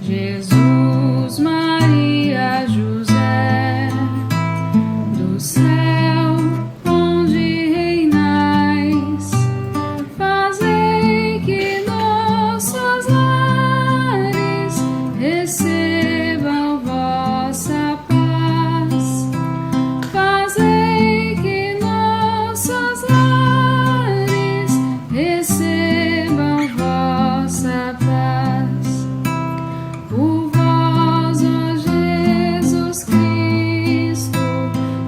Jesus, Maria, José, do céu onde reinais, fazei que nossos lares recebam vossa paz. Fazei que nossos lares recebam vossa paz. Por vós, ó Jesus Cristo,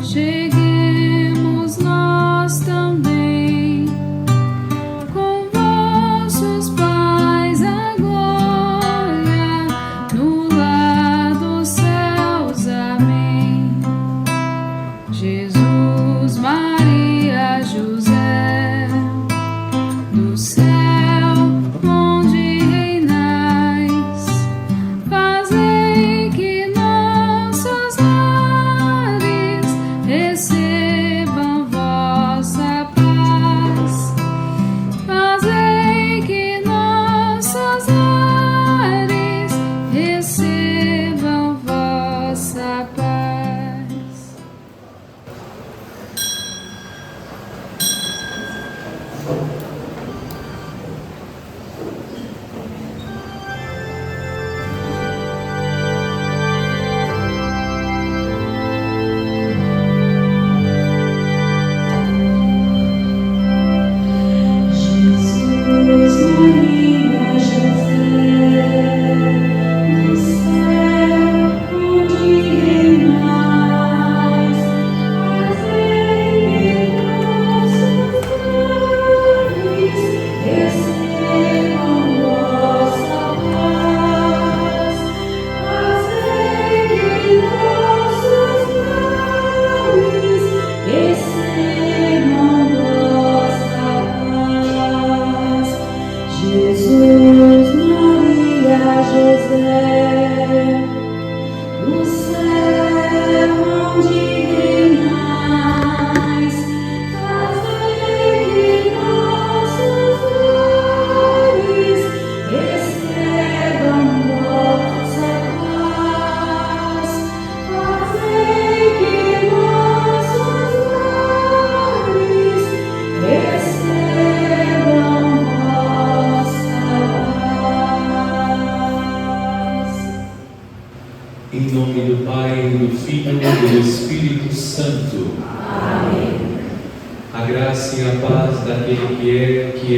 cheguemos nós também, com vossos pais a glória, no lar dos céus. Amém. Jesus, Maria, José, do céu onde reinais, fazei que nossos lares recebam vossa paz. Fazei que nossos lares recebam vossa paz. Jesus, Maria, José, do céu onde reinais, fazei que nossos lares recebam vossa paz. Fazei que nossos lares recebam vossa paz. Em nome do Pai, do Filho e do Espírito Santo. Amém. A graça e a paz daquele que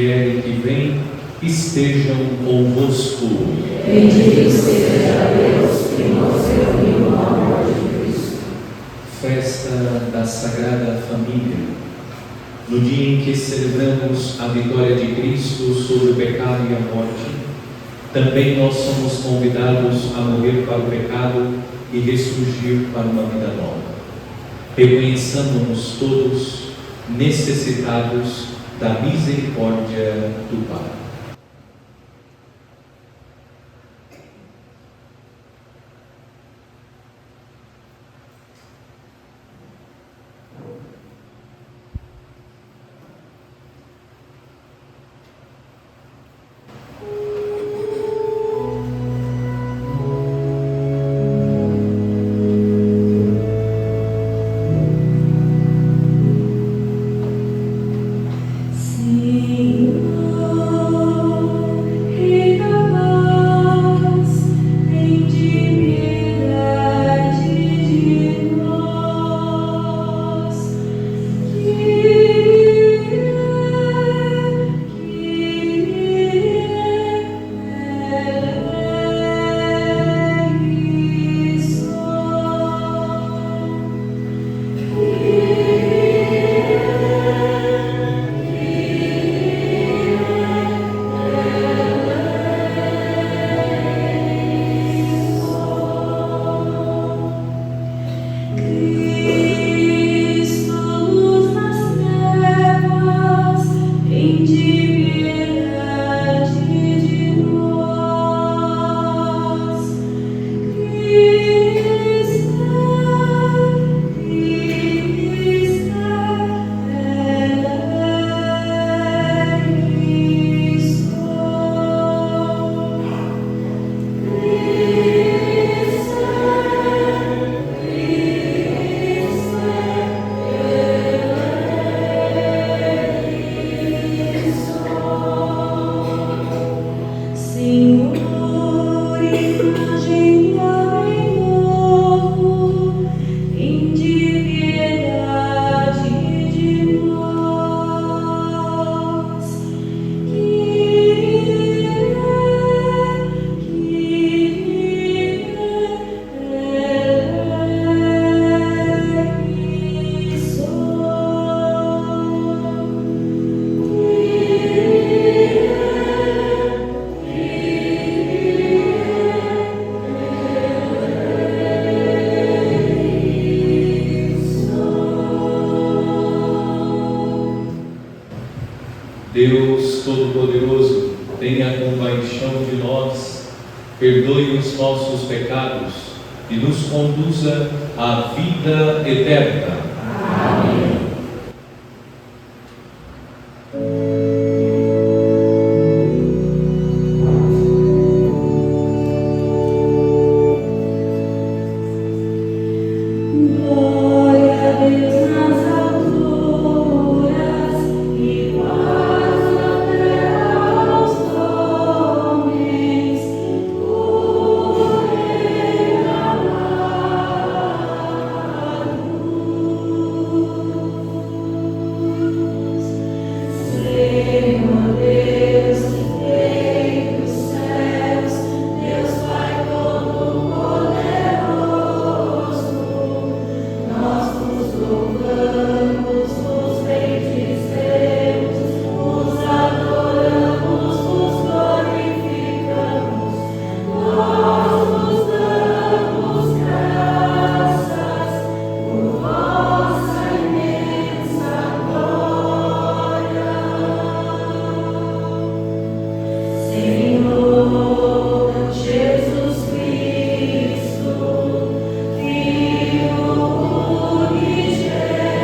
é e que vem estejam convosco. Bendito seja Deus que nos reuniu no amor de Cristo. Festa da Sagrada Família. No dia em que celebramos a vitória de Cristo sobre o pecado e a morte, também nós somos convidados a morrer para o pecado e ressurgir para uma vida nova. Reconheçamos-nos todos necessitados da misericórdia do Pai. Senhor, de nós, perdoe os nossos pecados e nos conduza à vida eterna. Amém. Glória a Deus nas alturas e paz na terra aos homens. O Rei amado. Senhor Deus, Rei dos céus, Deus Pai Todo-Poderoso, nós nos louvamos, nos bendizemos, nos adoramos, nos glorificamos, nós nos damos graças por vossa imensa glória. Senhor Jesus Cristo, Filho unigênito,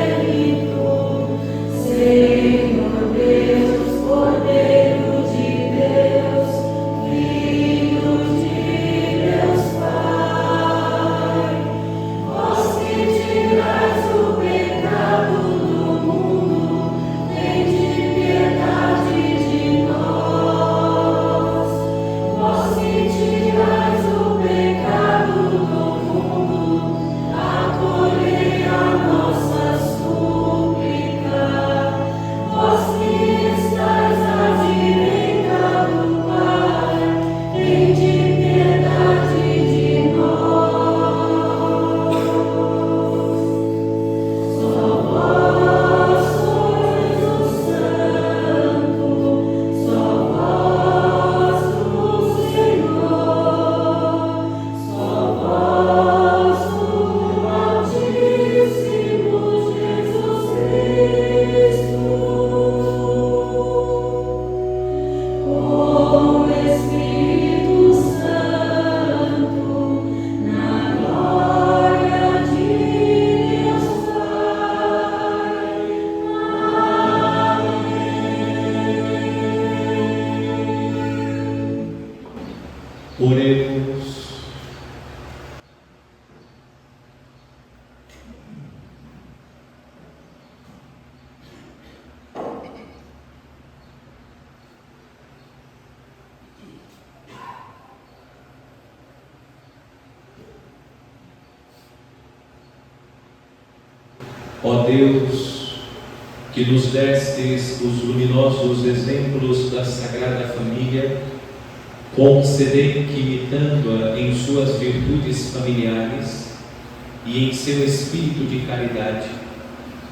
Senhor Deus, Cordeiro de Deus, Filho de Deus Pai, vós que tirais o pecado do mundo, tende piedade de nós. Vós que tirais o pecado do mundo, acolhei a nossa súplica. Vós que estais à direita do Pai, tende piedade de nós. Só vós sois o Santo, só vós o Senhor, só vós o Altíssimo Jesus Cristo. Com o Espírito Santo, na glória de Deus Pai. Oremos. Ó Deus, que nos destes os luminosos exemplos da Sagrada Família, concedei que, imitando-a em suas virtudes familiares e em seu espírito de caridade,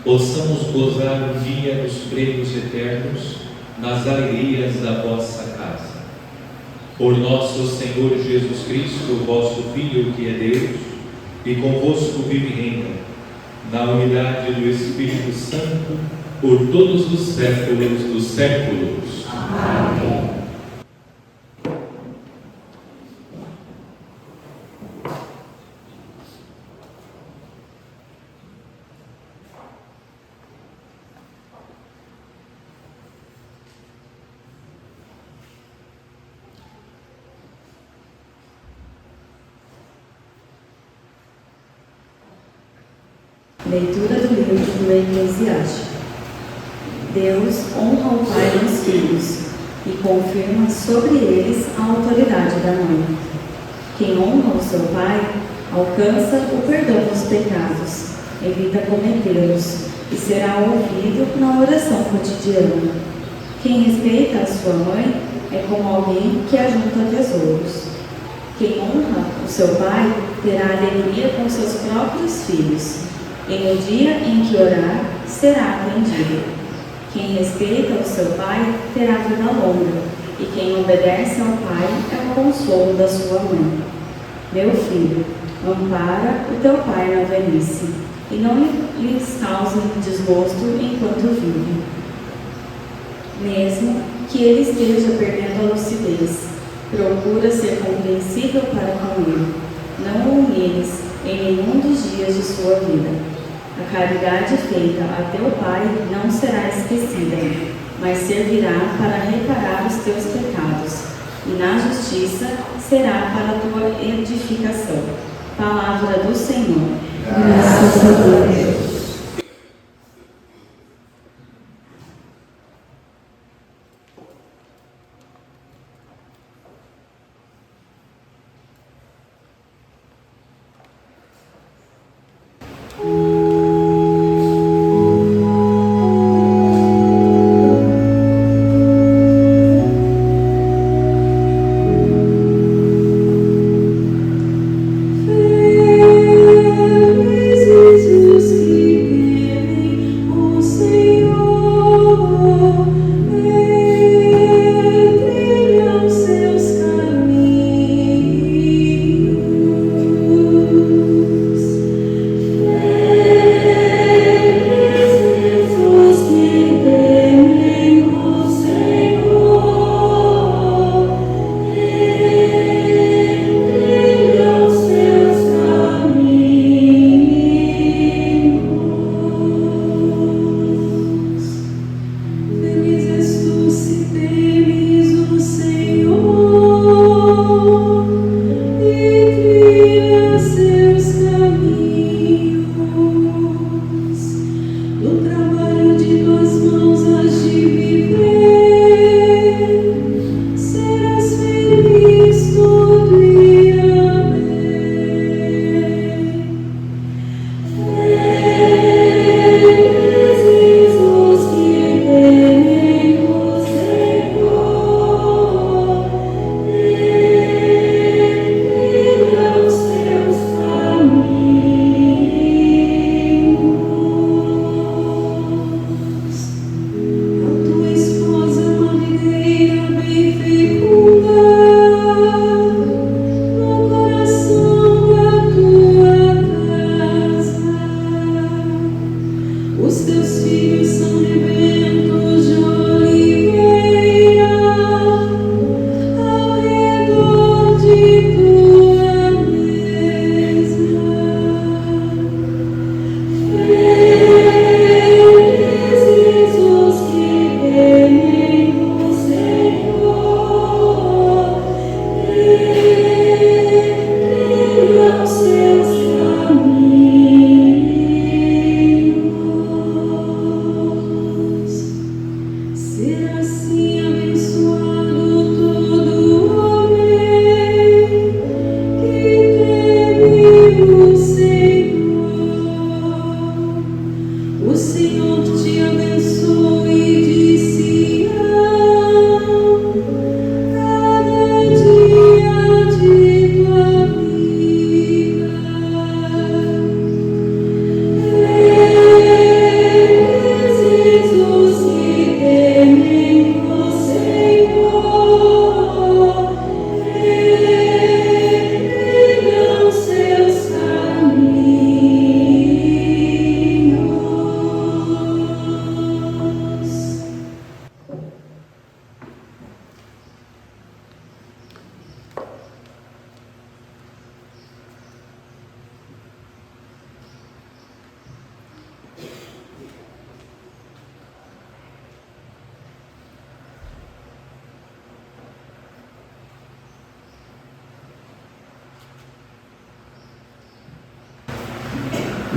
possamos gozar um dia dos prêmios eternos nas alegrias da vossa casa. Por nosso Senhor Jesus Cristo, vosso Filho, que é Deus, e convosco vive e reina, na unidade do Espírito Santo, por todos os séculos dos séculos. Amém. Leitura do livro do Eclesiástico. Deus honra o pai e os filhos e confirma sobre eles a autoridade da mãe. Quem honra o seu pai alcança o perdão dos pecados, evita cometê-los e será ouvido na oração cotidiana. Quem respeita a sua mãe é como alguém que ajunta tesouros. Quem honra o seu pai terá alegria com seus próprios filhos, e no dia em que orar, será atendido. Quem respeita o seu pai terá vida longa, e quem obedece ao pai é o consolo da sua mãe. Meu filho, ampara o teu pai na velhice, e não lhes cause desgosto enquanto vive. Mesmo que ele esteja perdendo a lucidez, Procura ser compreensível para com ele. Não o humilhes em nenhum dos dias de sua vida. A caridade feita a teu pai não será esquecida, mas servirá para reparar os teus pecados, e na justiça será para a tua edificação. Palavra do Senhor. Graças a Deus.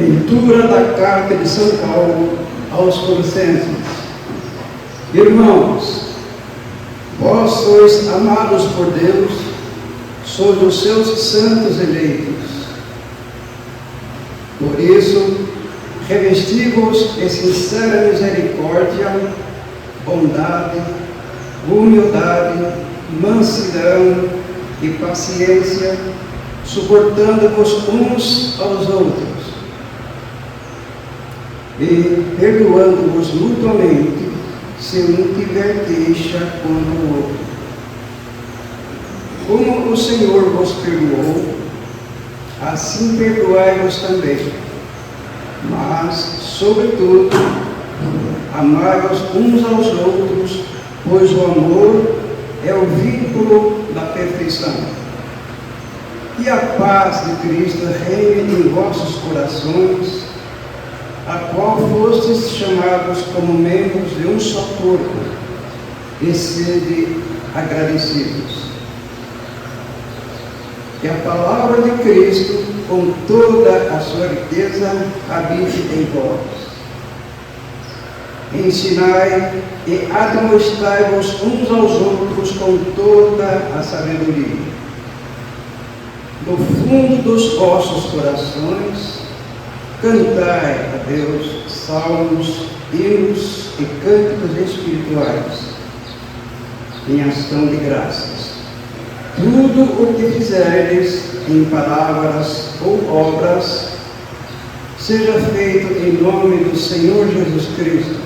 Leitura da Carta de São Paulo aos Colossenses. Irmãos, vós sois amados por Deus, sois os seus santos eleitos. Por isso, revesti-vos de sincera misericórdia, bondade, humildade, mansidão e paciência, suportando-vos uns aos outros e perdoando-vos mutuamente, se um tiver queixa contra o outro. Como o Senhor vos perdoou, assim perdoai-vos também. Mas, sobretudo, amai-vos uns aos outros, pois o amor é o vínculo na perfeição. E a paz de Cristo reine em vossos corações, a qual fostes chamados como membros de um só corpo, e sede agradecidos. Que a palavra de Cristo, com toda a sua riqueza, habite em vós. Ensinai e admoestai-vos uns aos outros com toda a sabedoria. No fundo dos vossos corações, cantai a Deus salmos, hinos e cânticos espirituais, em ação de graças. Tudo o que fizerdes em palavras ou obras, seja feito em nome do Senhor Jesus Cristo.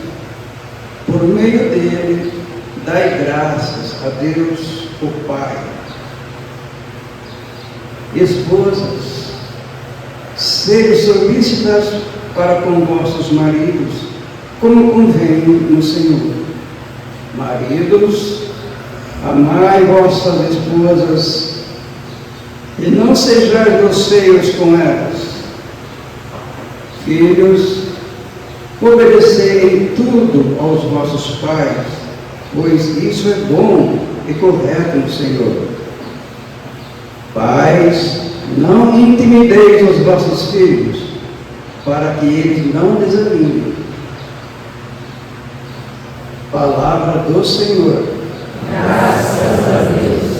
Por meio dele, dai graças a Deus, o Pai. Esposas, sede solícitas para com vossos maridos, como convém no Senhor. Maridos, amai vossas esposas, e não sejais grosseiros com elas. Filhos, obedecei em tudo aos vossos pais, pois isso é bom e correto no Senhor. Pais, não intimideis os vossos filhos, para que eles não desanimem. Palavra do Senhor. Graças a Deus.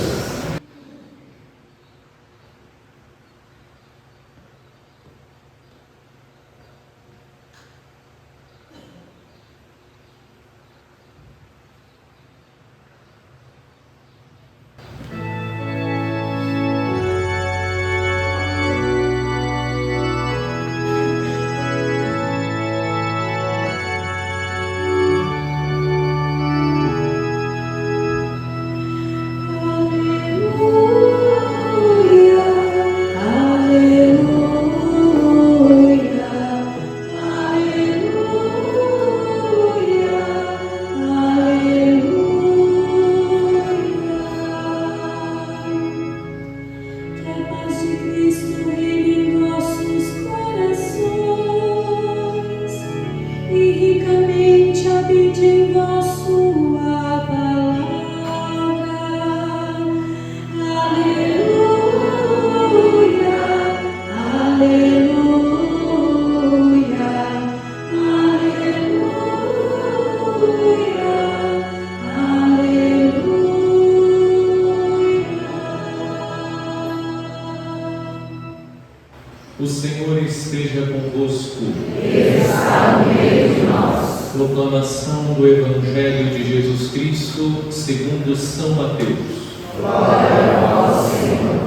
O Senhor esteja convosco. Está no meio de nós. Proclamação do Evangelho de Jesus Cristo segundo São Mateus. Glória a vós, Senhor.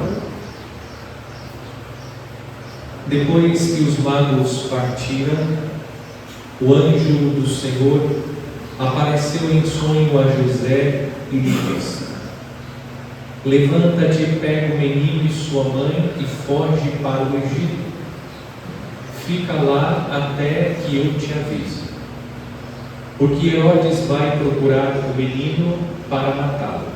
Depois que os magos partiram, o anjo do Senhor apareceu em sonho a José e lhe disse: Levanta-te, pega o menino e sua mãe e foge para o Egito. Fica lá até que eu te avise. Porque Herodes vai procurar o menino para matá-lo.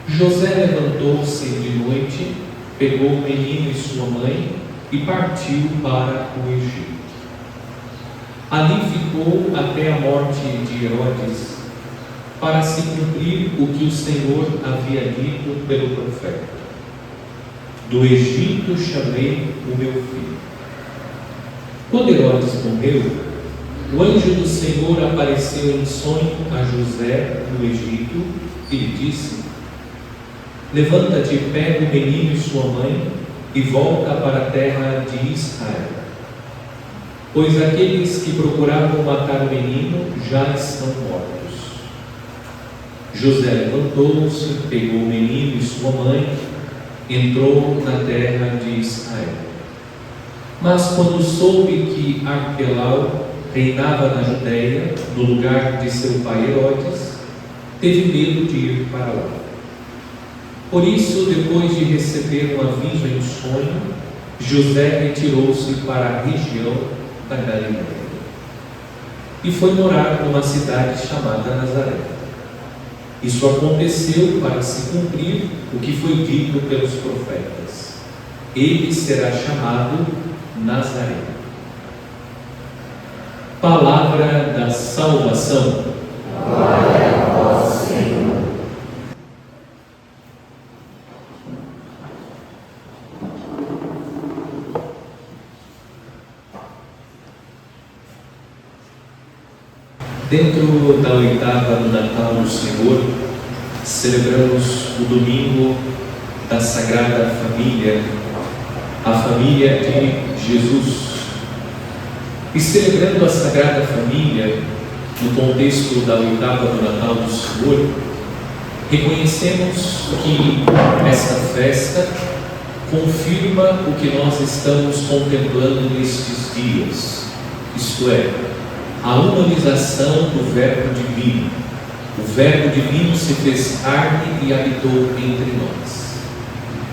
José levantou-se de noite, pegou o menino e sua mãe e partiu para o Egito. Ali ficou até a morte de Herodes, para se cumprir o que o Senhor havia dito pelo profeta: do Egito chamei o meu filho. Quando Herodes morreu, o anjo do Senhor apareceu em sonho a José no Egito e lhe disse: Levanta-te, pega o menino e sua mãe e volta para a terra de Israel, pois aqueles que procuravam matar o menino já estão mortos. José levantou-se, pegou o menino e sua mãe, entrou na terra de Israel. Mas quando soube que Arquelau reinava na Judéia, no lugar de seu pai Herodes, teve medo de ir para lá. Por isso, depois de receber um aviso em sonho, José retirou-se para a região da Galileia e foi morar numa cidade chamada Nazaré. Isso aconteceu para se cumprir o que foi dito pelos profetas: ele será chamado Nazareno. Palavra da salvação. Glória a vós, Senhor. Dentro da oitava do Natal do Senhor, celebramos o domingo da Sagrada Família, a família de Jesus. E celebrando a Sagrada Família, no contexto da oitava do Natal do Senhor, reconhecemos que esta festa confirma o que nós estamos contemplando nestes dias, isto é, a humanização do Verbo Divino. O Verbo Divino se fez carne e habitou entre nós.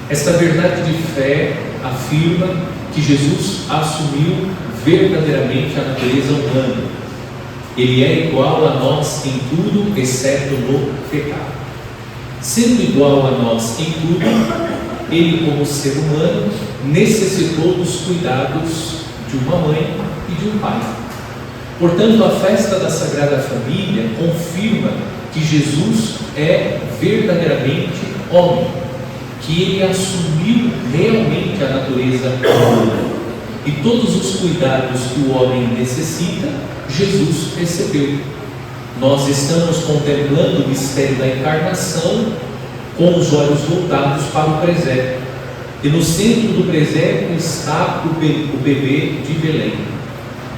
Esta verdade de fé afirma que Jesus assumiu verdadeiramente a natureza humana. Ele é igual a nós em tudo, exceto no pecado. Sendo igual a nós em tudo, ele, como ser humano, necessitou dos cuidados de uma mãe e de um pai. Portanto, a festa da Sagrada Família confirma que Jesus é verdadeiramente homem, que ele assumiu realmente a natureza humana. E todos os cuidados que o homem necessita, Jesus recebeu. Nós estamos contemplando o mistério da encarnação com os olhos voltados para o presépio. E no centro do presépio está o bebê de Belém.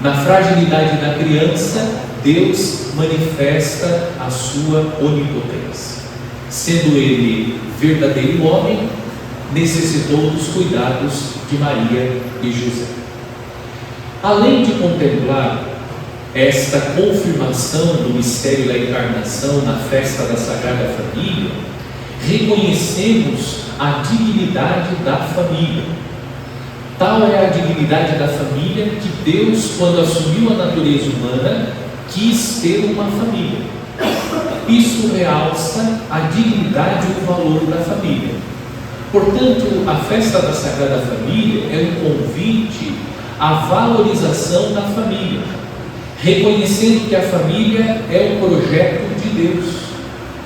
Na fragilidade da criança, Deus manifesta a sua onipotência. Sendo ele verdadeiro homem, necessitou dos cuidados de Maria e José. Além de contemplar esta confirmação do mistério da encarnação na festa da Sagrada Família, reconhecemos a dignidade da família. Tal é a dignidade da família que Deus, quando assumiu a natureza humana, quis ter uma família. Isso realça a dignidade e o valor da família. Portanto, a festa da Sagrada Família é um convite à valorização da família, reconhecendo que a família é um projeto de Deus.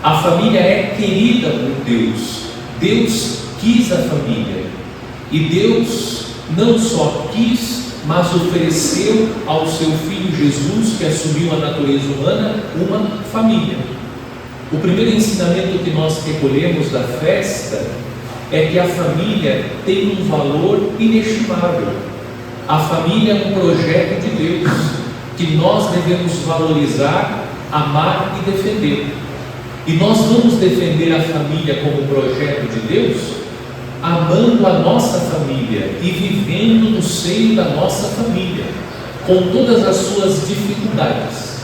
A família é querida por Deus. Deus quis a família. E Deus não só quis, mas ofereceu ao seu Filho Jesus, que assumiu a natureza humana, uma família. O primeiro ensinamento que nós recolhemos da festa é que a família tem um valor inestimável. A família é um projeto de Deus, que nós devemos valorizar, amar e defender. E nós vamos defender a família como projeto de Deus, amando a nossa família e vivendo no seio da nossa família, com todas as suas dificuldades.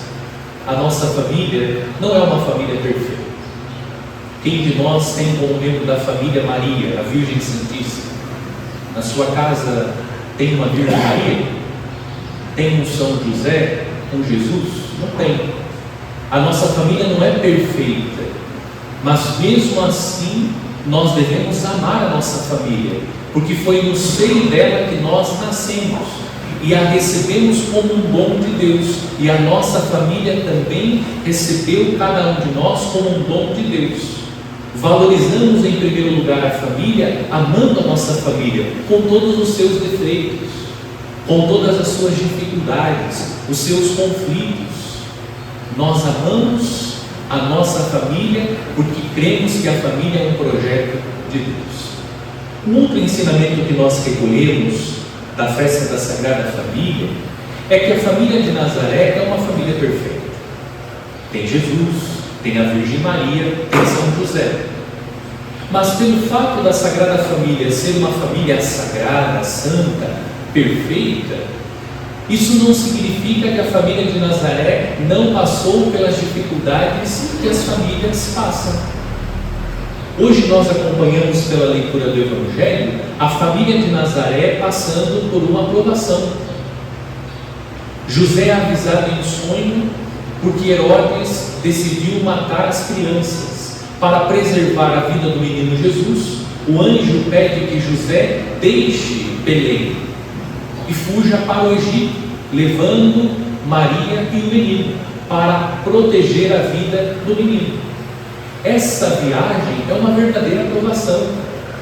A nossa família não é uma família perfeita. Quem de nós tem como membro da família Maria, a Virgem Santíssima? Na sua casa tem uma Virgem Maria? Tem um São José, um Jesus? Não tem. A nossa família não é perfeita, mas mesmo assim nós devemos amar a nossa família, porque foi no seio dela que nós nascemos e a recebemos como um dom de Deus, e a nossa família também recebeu cada um de nós como um dom de Deus. Valorizamos em primeiro lugar a família, amando a nossa família com todos os seus defeitos, com todas as suas dificuldades, os seus conflitos. Nós amamos a nossa família porque cremos que a família é um projeto de Deus. Um outro ensinamento que nós recolhemos da festa da Sagrada Família é que a família de Nazaré é uma família perfeita. Tem Jesus, tem a Virgem Maria, tem São José. Mas pelo fato da Sagrada Família ser uma família sagrada, santa, perfeita, isso não significa que a família de Nazaré não passou pelas dificuldades que as famílias passam. Hoje nós acompanhamos pela leitura do Evangelho a família de Nazaré passando por uma provação. José é avisado em sonho porque Herodes decidiu matar as crianças. para preservar a vida do menino Jesus, o anjo pede que José deixe Belém e fuja para o Egito, levando Maria e o menino, para proteger a vida do menino. Essa viagem é uma verdadeira provação.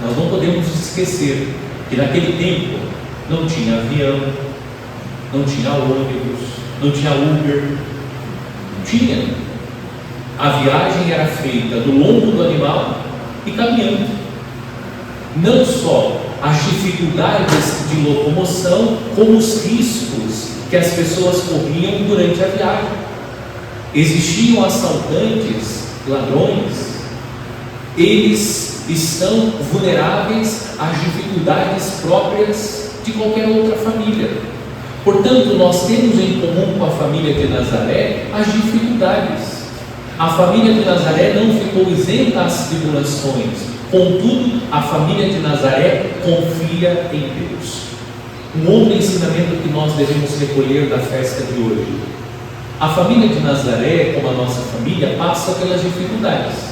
Nós não podemos esquecer que naquele tempo não tinha avião, não tinha ônibus, não tinha Uber, não tinha. A viagem era feita do lombo do animal e caminhando. Não só as dificuldades de locomoção, como os riscos que as pessoas corriam durante a viagem. Existiam assaltantes, ladrões, eles estão vulneráveis às dificuldades próprias de qualquer outra família. Portanto, nós temos em comum com a família de Nazaré as dificuldades. A família de Nazaré não ficou isenta às tribulações, contudo, a família de Nazaré confia em Deus. Um outro ensinamento que nós devemos recolher da festa de hoje: a família de Nazaré, como a nossa família, passa pelas dificuldades.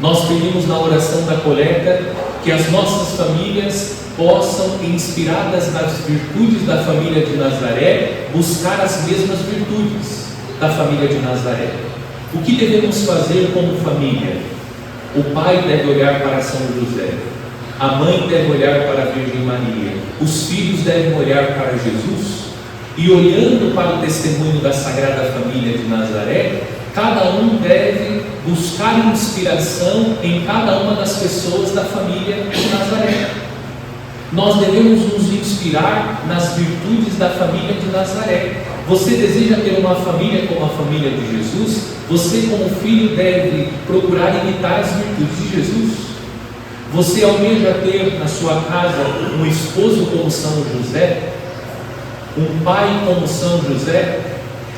Nós pedimos na oração da coleta que as nossas famílias possam, inspiradas nas virtudes da família de Nazaré, buscar as mesmas virtudes da família de Nazaré. O que devemos fazer como família? O pai deve olhar para São José, a mãe deve olhar para a Virgem Maria, os filhos devem olhar para Jesus, e olhando para o testemunho da Sagrada Família de Nazaré, cada um deve buscar inspiração em cada uma das pessoas da família de Nazaré. Nós devemos nos inspirar nas virtudes da família de Nazaré. Você deseja ter uma família como a família de Jesus? Você, como filho, deve procurar imitar as virtudes de Jesus. Você almeja ter na sua casa um esposo como São José? Um pai como São José?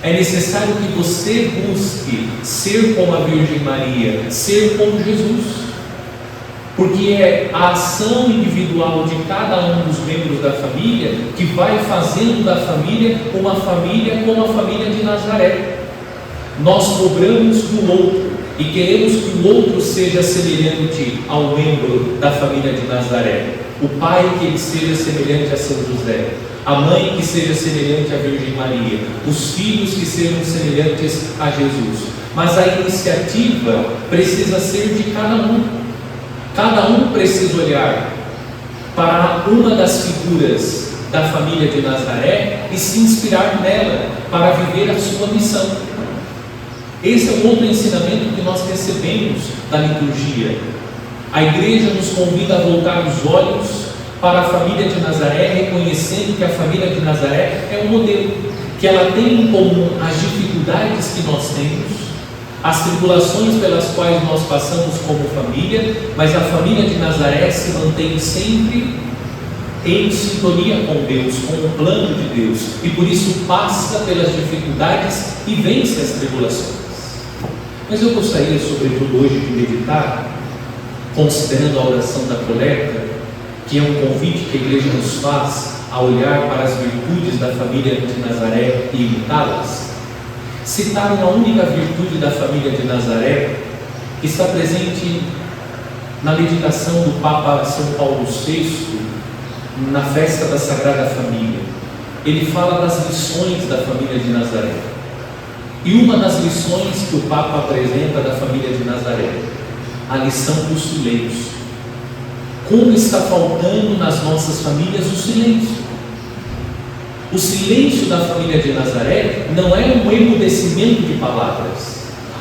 É necessário que você busque ser como a Virgem Maria, ser como Jesus. Porque é a ação individual de cada um dos membros da família que vai fazendo da família uma família como a família de Nazaré. Nós cobramos do outro e queremos que o outro seja semelhante ao membro da família de Nazaré. O pai que ele seja semelhante a São José, a mãe que seja semelhante à Virgem Maria, os filhos que sejam semelhantes a Jesus. Mas a iniciativa precisa ser de cada um. Cada um precisa olhar para uma das figuras da família de Nazaré e se inspirar nela para viver a sua missão. Esse é um outro ensinamento que nós recebemos da liturgia. A igreja nos convida a voltar os olhos para a família de Nazaré, reconhecendo que a família de Nazaré é um modelo, que ela tem em comum as dificuldades que nós temos, as tribulações pelas quais nós passamos como família, mas a família de Nazaré se mantém sempre em sintonia com Deus, com o plano de Deus, e por isso passa pelas dificuldades e vence as tribulações. Mas eu gostaria, sobretudo hoje, de meditar, considerando a oração da coleta, que é um convite que a igreja nos faz a olhar para as virtudes da família de Nazaré e imitá-las. Citar uma única virtude da família de Nazaré, que está presente na meditação do Papa São Paulo VI, na festa da Sagrada Família. Ele fala das lições da família de Nazaré. E uma das lições que o Papa apresenta da família de Nazaré, a lição do silêncio. Como está faltando nas nossas famílias o silêncio? O silêncio da família de Nazaré não é um emudecimento de palavras.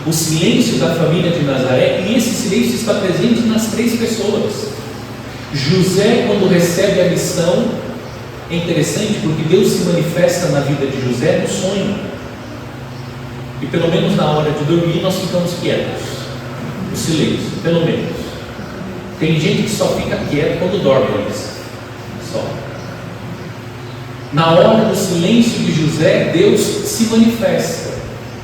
O silêncio da família de Nazaré, e esse silêncio está presente nas três pessoas. José, quando recebe a missão, é interessante porque Deus se manifesta na vida de José no sonho. E pelo menos na hora de dormir nós ficamos quietos. O silêncio, pelo menos. Tem gente que só fica quieto quando dorme, só. Na hora do silêncio de José, Deus se manifesta.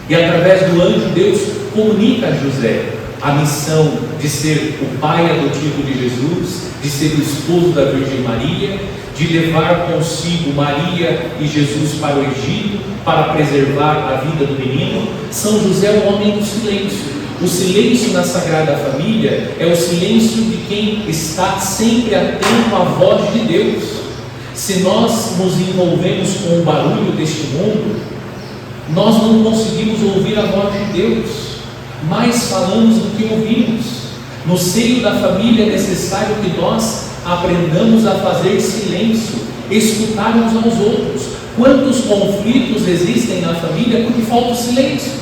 E através do anjo, Deus comunica a José a missão de ser o pai adotivo de Jesus, de ser o esposo da Virgem Maria, de levar consigo Maria e Jesus para o Egito, para preservar a vida do menino. São José é o homem do silêncio. O silêncio na Sagrada Família é o silêncio de quem está sempre atento à voz de Deus. Se nós nos envolvemos com o barulho deste mundo, nós não conseguimos ouvir a voz de Deus, mais falamos do que ouvimos. No seio da família é necessário que nós aprendamos a fazer silêncio, escutar uns aos outros. Quantos conflitos existem na família porque falta o silêncio?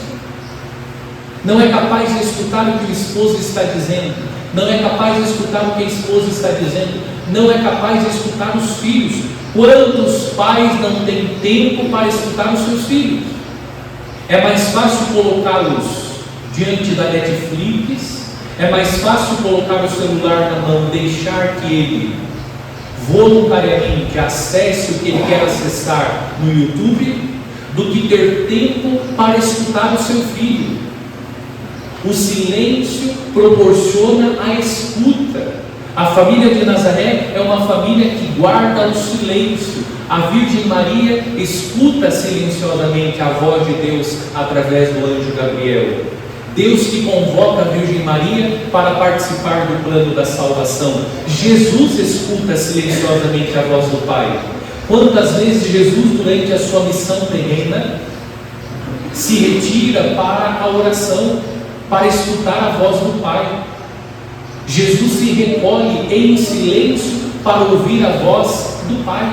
Não é capaz de escutar o que o esposo está dizendo, não é capaz de escutar o que a esposa está dizendo, não é capaz de escutar os filhos. Quantos pais não têm tempo para escutar os seus filhos? É mais fácil colocá-los diante da Netflix, é mais fácil colocar o celular na mão, deixar que ele voluntariamente acesse o que ele quer acessar no YouTube, do que ter tempo para escutar o seu filho. O silêncio proporciona a escuta. A família de Nazaré é uma família que guarda o silêncio. A Virgem Maria escuta silenciosamente a voz de Deus através do anjo Gabriel. Deus que convoca a Virgem Maria para participar do plano da salvação. Jesus escuta silenciosamente a voz do Pai. Quantas vezes Jesus, durante a sua missão terrena, se retira para a oração, para escutar a voz do Pai. Jesus se recolhe em silêncio para ouvir a voz do Pai.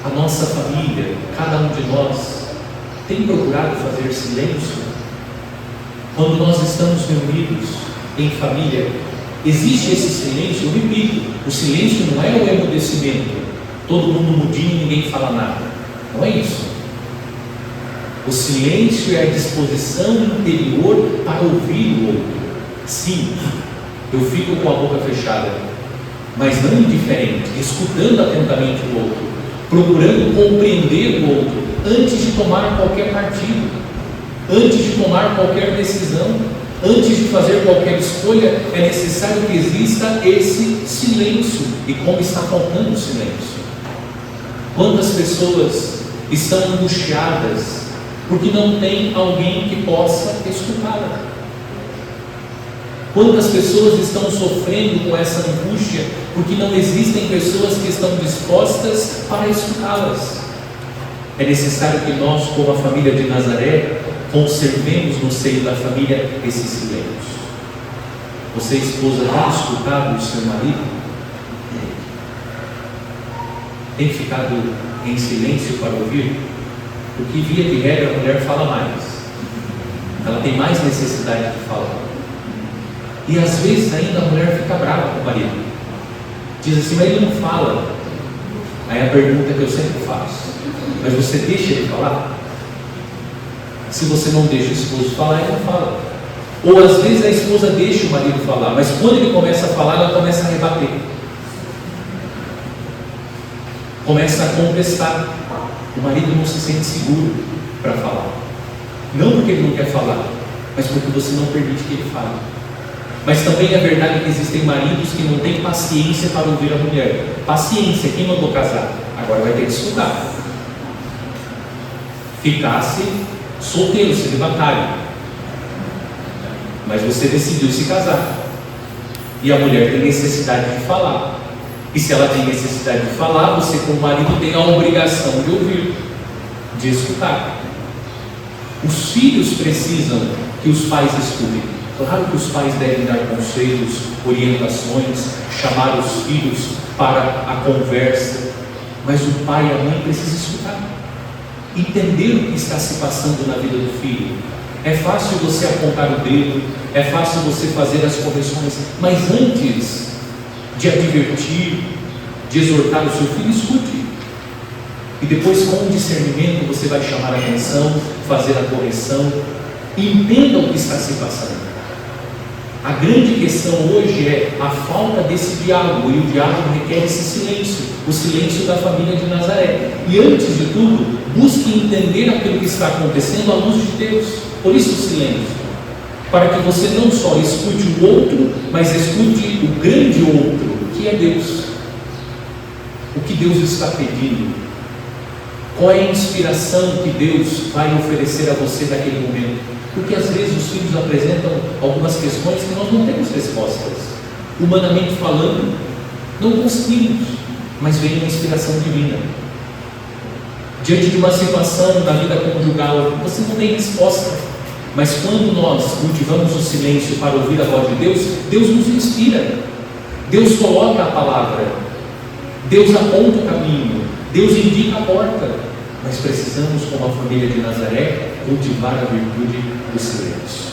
A nossa família, cada um de nós, tem procurado fazer silêncio? Quando nós estamos reunidos em família, existe esse silêncio? Eu repito, o silêncio não é o emudecimento, todo mundo mudinho, ninguém fala nada. Não é isso. O silêncio é a disposição interior para ouvir o outro. Sim, eu fico com a boca fechada, mas não indiferente, escutando atentamente o outro, procurando compreender o outro, antes de tomar qualquer partido, antes de tomar qualquer decisão, antes de fazer qualquer escolha. É necessário que exista esse silêncio. E como está faltando o silêncio? Quantas pessoas estão angustiadas porque não tem alguém que possa escutá-la? Quantas pessoas estão sofrendo com essa angústia porque não existem pessoas que estão dispostas para escutá-las? É necessário que nós, como a família de Nazaré, conservemos no seio da família esse silêncio. Você, esposa, tem escutado o seu marido? Tem ficado em silêncio para ouvir? Porque, via de regra, a mulher fala mais. Ela tem mais necessidade de falar. E às vezes ainda a mulher fica brava com o marido. Diz assim, mas ele não fala. Aí a pergunta que eu sempre faço: mas você deixa ele falar? Se você não deixa o esposo falar, ele não fala. Ou às vezes a esposa deixa o marido falar, mas quando ele começa a falar, ela começa a rebater, começa a contestar. O marido não se sente seguro para falar. Não porque ele não quer falar, mas porque você não permite que ele fale. Mas também é verdade que existem maridos que não têm paciência para ouvir a mulher. Paciência, quem mandou casar? Agora vai ter que escutar. Ficasse solteiro, celibatário, mas você decidiu se casar, e a mulher tem necessidade de falar. E se ela tem necessidade de falar, você, como marido, tem a obrigação de ouvir, de escutar. Os filhos precisam que os pais escutem. Claro que os pais devem dar conselhos, orientações, chamar os filhos para a conversa, mas o pai e a mãe precisam escutar, entender o que está se passando na vida do filho. É fácil você apontar o dedo, é fácil você fazer as correções, mas antes de advertir, de exortar o seu filho, escute. E depois, com o discernimento, você vai chamar a atenção, fazer a correção. Entenda o que está se passando. A grande questão hoje é a falta desse diálogo, e o diálogo requer esse silêncio, o silêncio da família de Nazaré. E antes de tudo, busque entender aquilo que está acontecendo à luz de Deus. Por isso o silêncio, para que você não só escute o outro, mas escute o grande outro, que é Deus. O que Deus está pedindo? Qual é a inspiração que Deus vai oferecer a você naquele momento? Porque às vezes os filhos apresentam algumas questões que nós não temos respostas. Humanamente falando, não conseguimos, mas vem uma inspiração divina. Diante de uma situação da vida conjugal, você não tem resposta. Mas quando nós cultivamos o silêncio para ouvir a voz de Deus, Deus nos inspira. Deus coloca a palavra. Deus aponta o caminho. Deus indica a porta. Mas precisamos, como a família de Nazaré, cultivar a virtude do silêncio.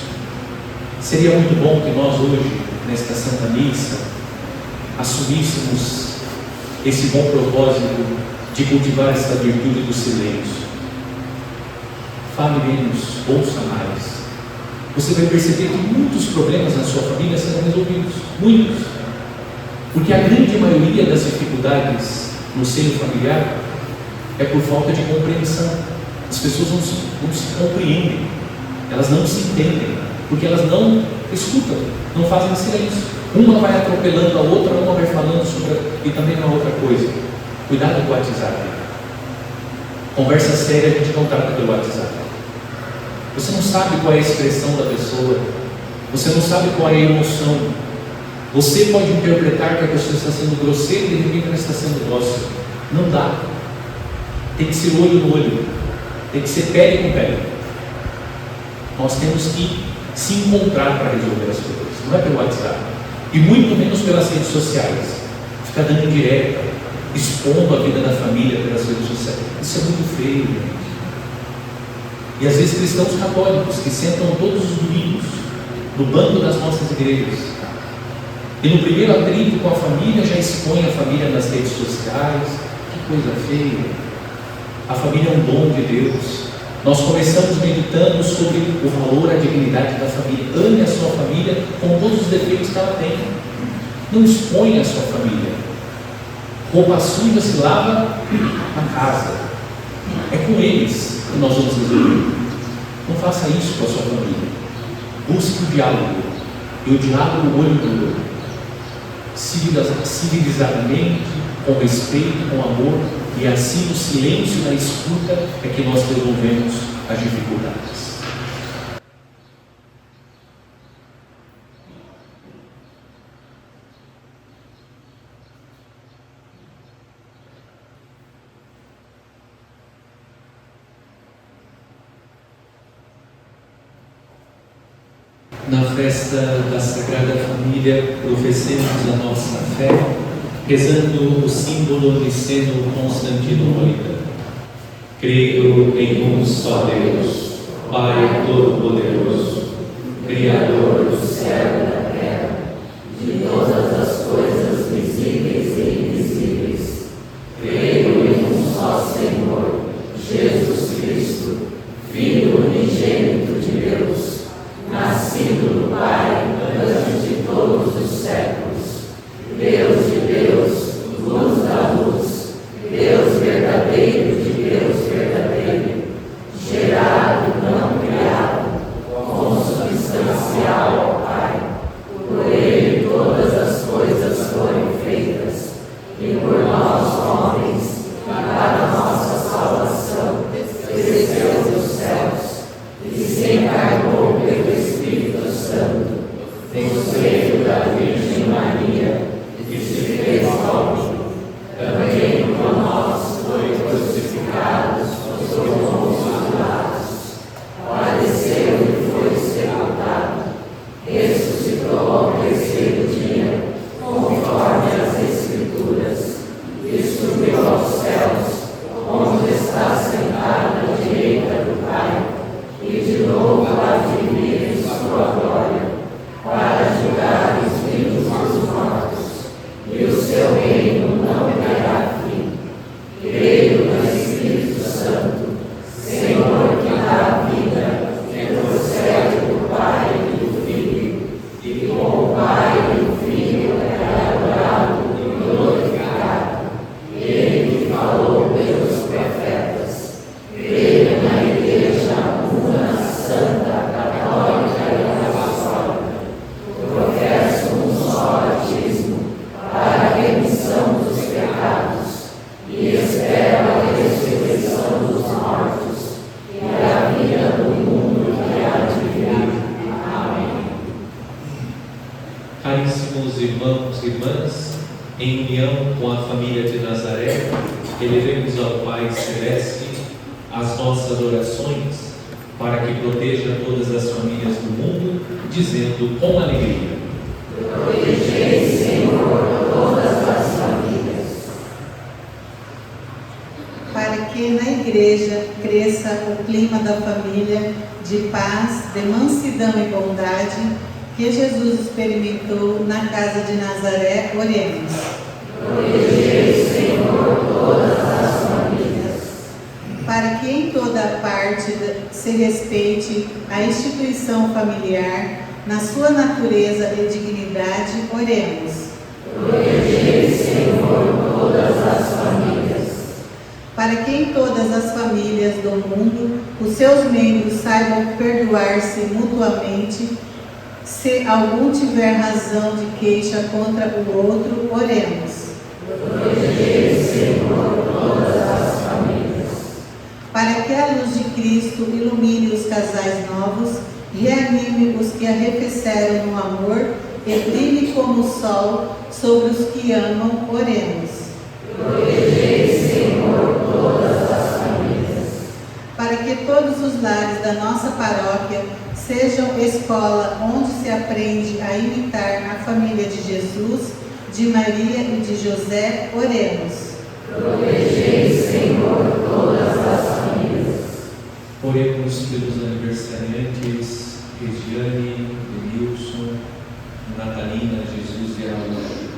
Seria muito bom que nós hoje, nesta Santa Missa, assumíssemos esse bom propósito de cultivar essa virtude do silêncio. Fale menos, ouça mais. Você vai perceber que muitos problemas na sua família serão resolvidos. Muitos. Porque a grande maioria das dificuldades no seio familiar é por falta de compreensão. As pessoas não se compreendem, elas não se entendem, porque elas não escutam, não fazem silêncio. Uma vai atropelando a outra, uma vai falando sobre e também uma outra coisa. Cuidado com o WhatsApp. Conversa séria a gente não trata pelo WhatsApp. Você não sabe qual é a expressão da pessoa, você não sabe qual é a emoção. Você pode interpretar que a pessoa está sendo grosseira e de repente ela está sendo dócil. Não dá. Tem que ser olho no olho, tem que ser pele com pele. Nós temos que se encontrar para resolver as coisas, não é pelo WhatsApp, e muito menos pelas redes sociais. Ficar dando indireta, expondo a vida da família pelas redes sociais. Isso é muito feio, gente. E às vezes cristãos católicos que sentam todos os domingos no banco das nossas igrejas e no primeiro atrito com a família já expõe a família nas redes sociais. Que coisa feia. A família é um dom de Deus. Nós começamos meditando sobre o valor, a dignidade da família. Ame a sua família com todos os defeitos que ela tem. Não exponha a sua família. Roupa suja se lava na casa. É com eles que nós vamos resolver. Não faça isso com a sua família. Busque o diálogo. E o diálogo olho no olho. Civilizadamente, com respeito, com amor. E assim, no silêncio, na escuta, é que nós resolvemos as dificuldades. Na festa da Sagrada Família, professemos a nossa fé, rezando o símbolo niceno-constantinopolitano. Creio em um só Deus, Pai Todo-Poderoso, Criador do céu e da terra, de todas as coisas visíveis e invisíveis. Creio em um só Senhor, Jesus Cristo, Filho unigênito de Deus, nascido do Pai antes de todos os séculos, Deus de Deus, luz da luz, Deus verdadeiro de Deus verdadeiro, gerado, não criado, consubstancial ao Pai. Por Ele todas as coisas irmãos e irmãs, em união com a família de Nazaré, elevemos ao Pai Celeste as nossas orações para que proteja todas as famílias do mundo, dizendo com alegria: Protegei, Senhor, todas as famílias. Para que na Igreja cresça o clima da família, de paz, de mansidão e bondade, que Jesus experimentou na casa de Nazaré, oremos. Protegei, Senhor, todas as famílias. Para que em toda parte se respeite a instituição familiar, na sua natureza e dignidade, oremos. Protegei, Senhor, todas as famílias. Para que em todas as famílias do mundo os seus membros saibam perdoar-se mutuamente, se algum tiver razão de queixa contra o outro, oremos. Protegei, Senhor, todas as famílias. Para que a luz de Cristo ilumine os casais novos, reanime os que arrefeceram no amor e brilhe como o sol sobre os que amam, oremos. Protegei, Senhor, todas as famílias. Para que todos os lares da nossa paróquia sejam escola onde se aprende a imitar a família de Jesus, de Maria e de José, oremos. Protegei, Senhor, todas as famílias. Oremos pelos aniversariantes Regiane, Denilson, Natalina, Jesus e Aula.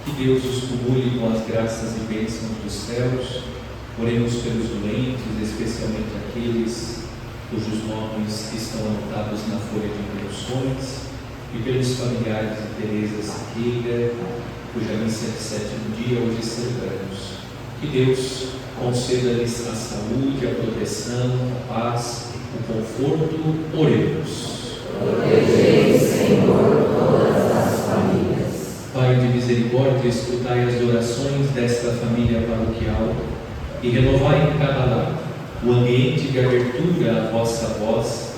Que Deus os cumule com as graças e bênçãos dos céus. Oremos pelos doentes, especialmente aqueles cujos nomes estão anotados na folha de intenções, e pelos familiares de Teresa Siqueira, cuja missa de sétimo dia hoje celebramos. Que Deus conceda-lhes a saúde, a proteção, a paz, o conforto. Oremos. Protegei, Senhor, todas as famílias. Pai de misericórdia, escutai as orações desta família paroquial e renovai em cada lado o ambiente de abertura à vossa voz,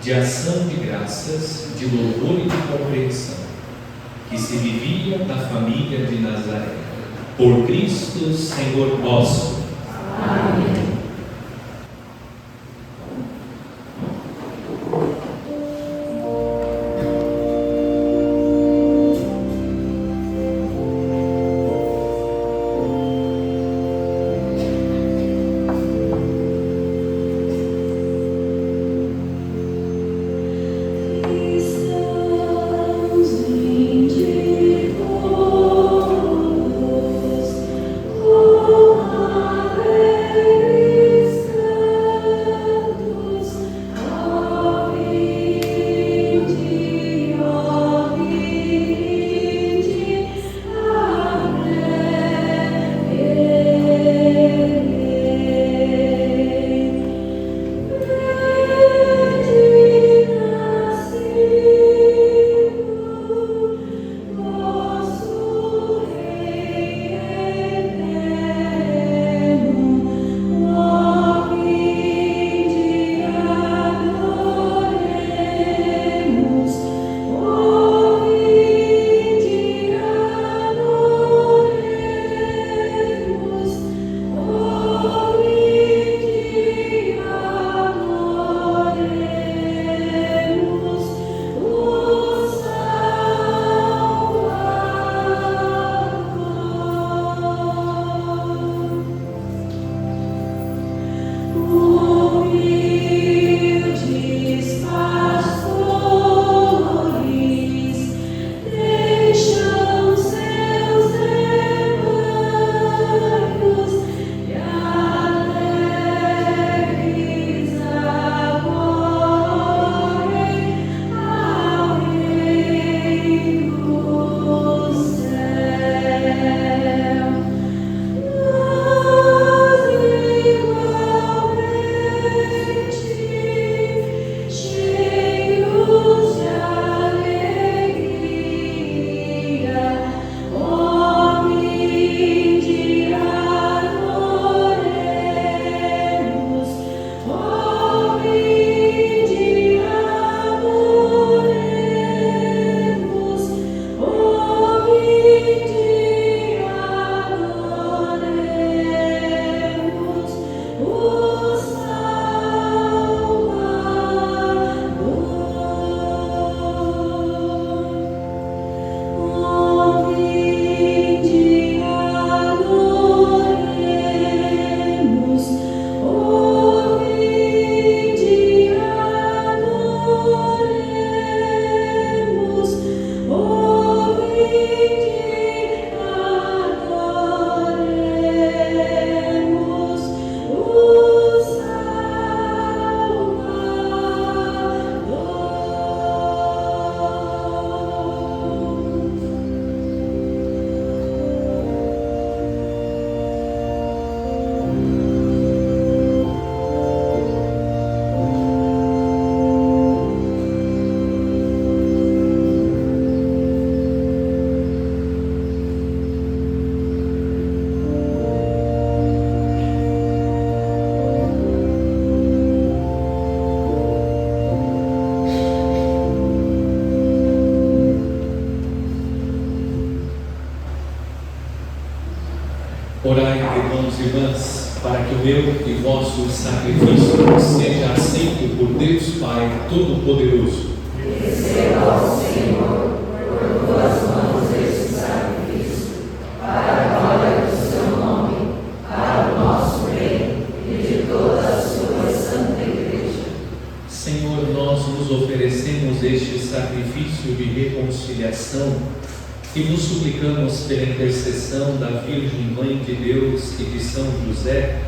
de ação de graças, de louvor e de compreensão, que se vivia na família de Nazaré. Por Cristo, Senhor nosso. Amém. Cristãos, vinde todos, com Orai, irmãos e irmãs, para que o meu e vosso sacrifício seja aceito por Deus Pai Todo-Poderoso. Receba ao Senhor por tuas mãos este sacrifício, para a glória do seu nome, para o nosso bem e de toda a sua santa Igreja. Senhor, nós nos oferecemos este sacrifício de reconciliação e nos suplicamos pela intercessão da Virgem Mãe de Deus e de São José,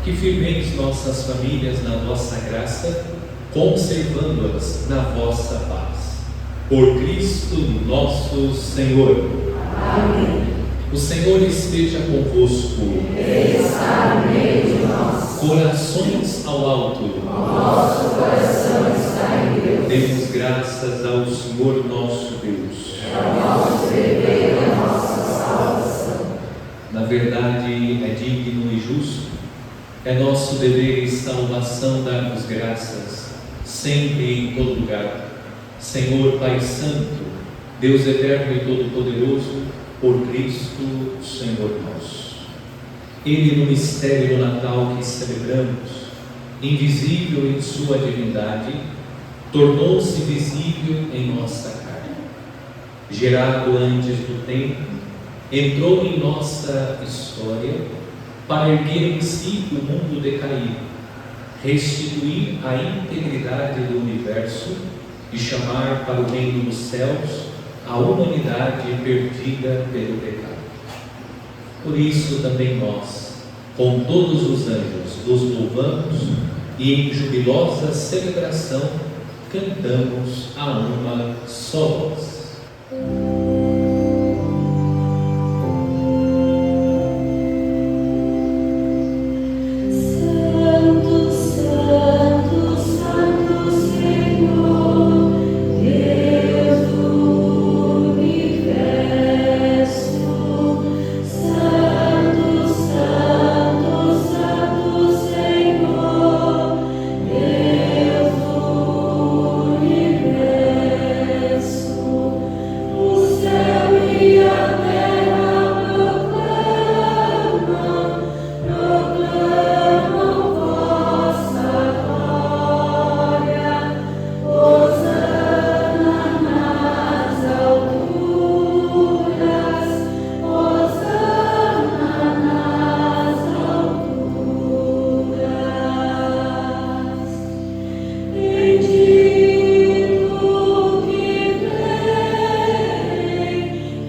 que firmeis nossas famílias na vossa graça, conservando-as na vossa paz. Por Cristo nosso Senhor. Amém. O Senhor esteja convosco. Ele está no meio de nós. Corações ao alto. O nosso coração está em Deus. Demos graças ao Senhor nosso Deus. É o nosso dever e a nossa salvação. Na verdade, é digno e justo, é nosso dever e salvação dar-vos graças, sempre e em todo lugar. Senhor Pai Santo, Deus eterno e todo-poderoso, por Cristo, Senhor nosso. Ele, no mistério do Natal que celebramos, invisível em sua divindade, tornou-se visível em nossa carne. Gerado antes do tempo, entrou em nossa história para erguer em si o mundo decaído, restituir a integridade do universo e chamar para o reino dos céus a humanidade perdida pelo pecado. Por isso também nós, com todos os anjos, nos louvamos e em jubilosa celebração cantamos a uma só voz. Santo, Santo, Santo Senhor, Deus do universo. Santo, Santo, Santo Senhor, Deus do universo. O céu e a terra proclamam vossa glória. Hosana nas alturas, Hosana nas alturas. Bendito que vem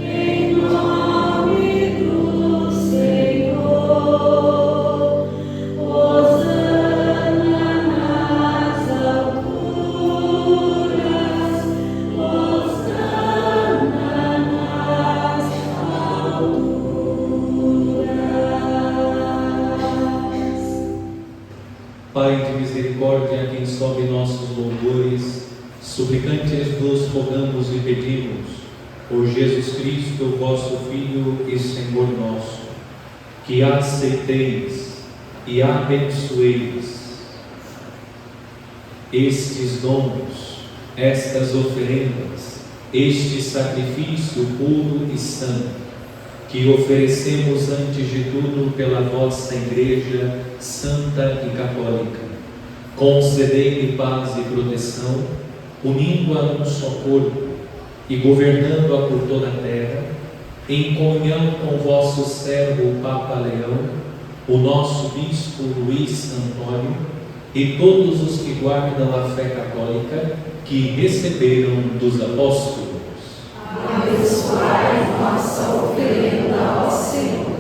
em nome do Senhor. Hosana nas alturas, Hosana nas alturas. Pai de misericórdia, a quem sobe nossos louvores, suplicantes vos rogamos e pedimos, por Jesus Cristo, vosso Filho e Senhor nosso, que aceiteis e abençoeis estes dons, estas oferendas, este sacrifício puro e santo, que oferecemos antes de tudo pela vossa Igreja Santa e Católica. Concedei-lhe paz e proteção, unindo-a num só corpo e governando-a por toda a terra, em comunhão com vosso servo o Papa Leão, o nosso Bispo Luís Antônio e todos os que guardam a fé católica que receberam dos apóstolos. Abençoai nossa oferenda ao Senhor.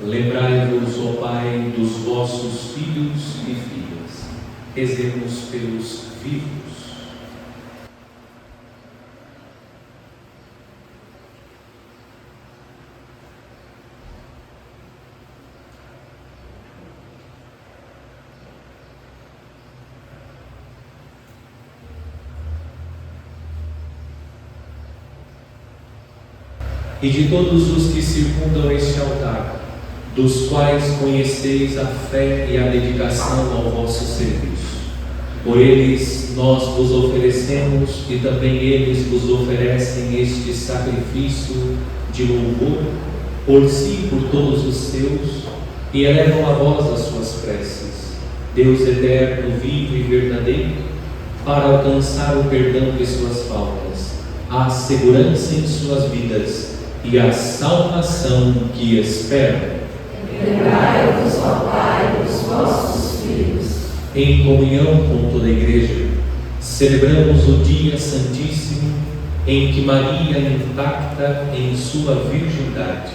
Lembrai-vos, ó Pai, dos vossos filhos e filhas. Rezemos pelos vivos. E de todos os que circundam este altar, dos quais conheceis a fé e a dedicação ao vosso serviço. Por eles nós vos oferecemos e também eles vos oferecem este sacrifício de louvor por si e por todos os seus, e elevam a voz as suas preces. Deus eterno, vivo e verdadeiro, para alcançar o perdão de suas faltas, a segurança em suas vidas e a salvação que esperam. Lembrai-vos, ó Pai, dos vossos filhos. Em comunhão com toda a Igreja, celebramos o dia santíssimo em que Maria, intacta em sua virgindade,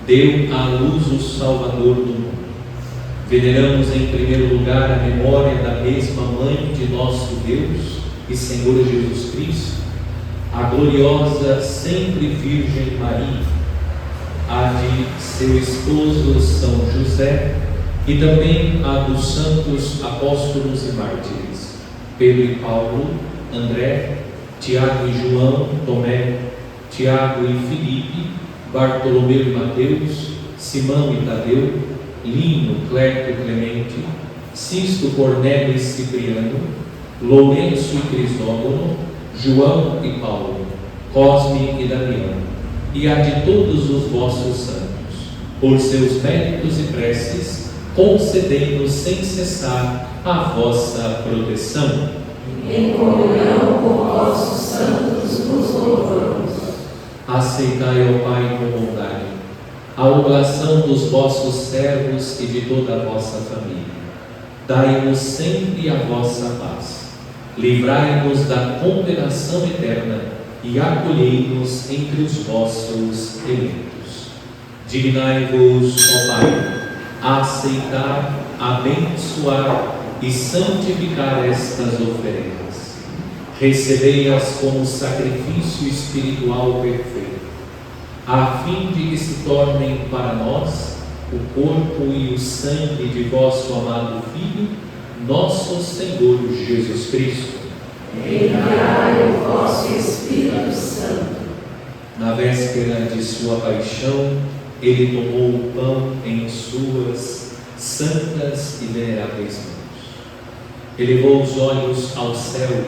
deu à luz o Salvador do mundo. Veneramos em primeiro lugar a memória da mesma Mãe de nosso Deus e Senhor Jesus Cristo, a gloriosa sempre Virgem Maria, a de seu esposo São José e também a dos santos apóstolos e mártires, Pedro e Paulo, André, Tiago e João, Tomé, Tiago e Filipe, Bartolomeu e Mateus, Simão e Tadeu, Lino, Cleto e Clemente, Sisto, Cornélio e Cipriano, Lourenço e Crisógono, João e Paulo, Cosme e Damião, e a de todos os vossos santos, por seus méritos e preces, concedei-nos sem cessar a vossa proteção. Em comunhão com vossos santos vos louvamos. Aceitai, ó Pai, com bondade, a oblação dos vossos servos e de toda a vossa família. Dai-nos sempre a vossa paz. Livrai-nos da condenação eterna e acolhei-nos entre os vossos eleitos. Dignai-vos, ó Pai, a aceitar, abençoar e santificar estas oferendas. Recebei-as como sacrifício espiritual perfeito, a fim de que se tornem para nós o corpo e o sangue de vosso amado Filho, nosso Senhor Jesus Cristo. Enviai o vosso Espírito Santo. Na véspera de sua paixão, ele tomou o pão em suas santas e veneráveis mãos. Elevou os olhos ao céu,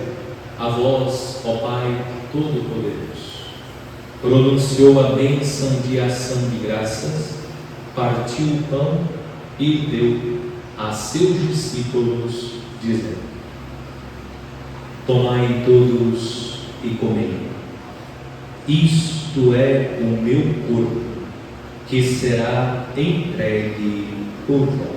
a vós, ó Pai Todo-Poderoso. Pronunciou a bênção de ação de graças, partiu o pão e o deu a seus discípulos, dizendo: tomai todos e comei. Isto é o meu corpo, que será entregue por vós.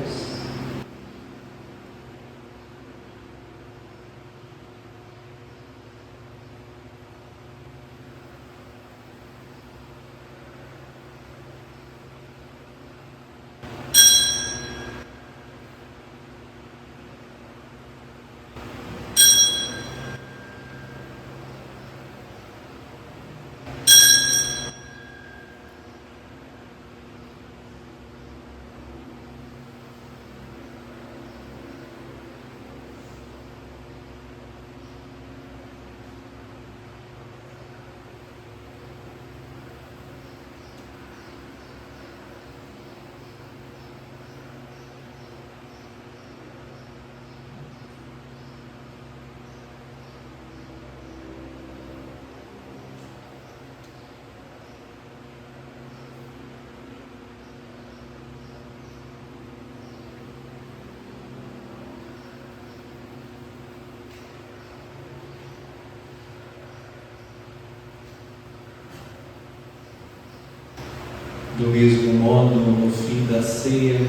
Do mesmo modo, no fim da ceia,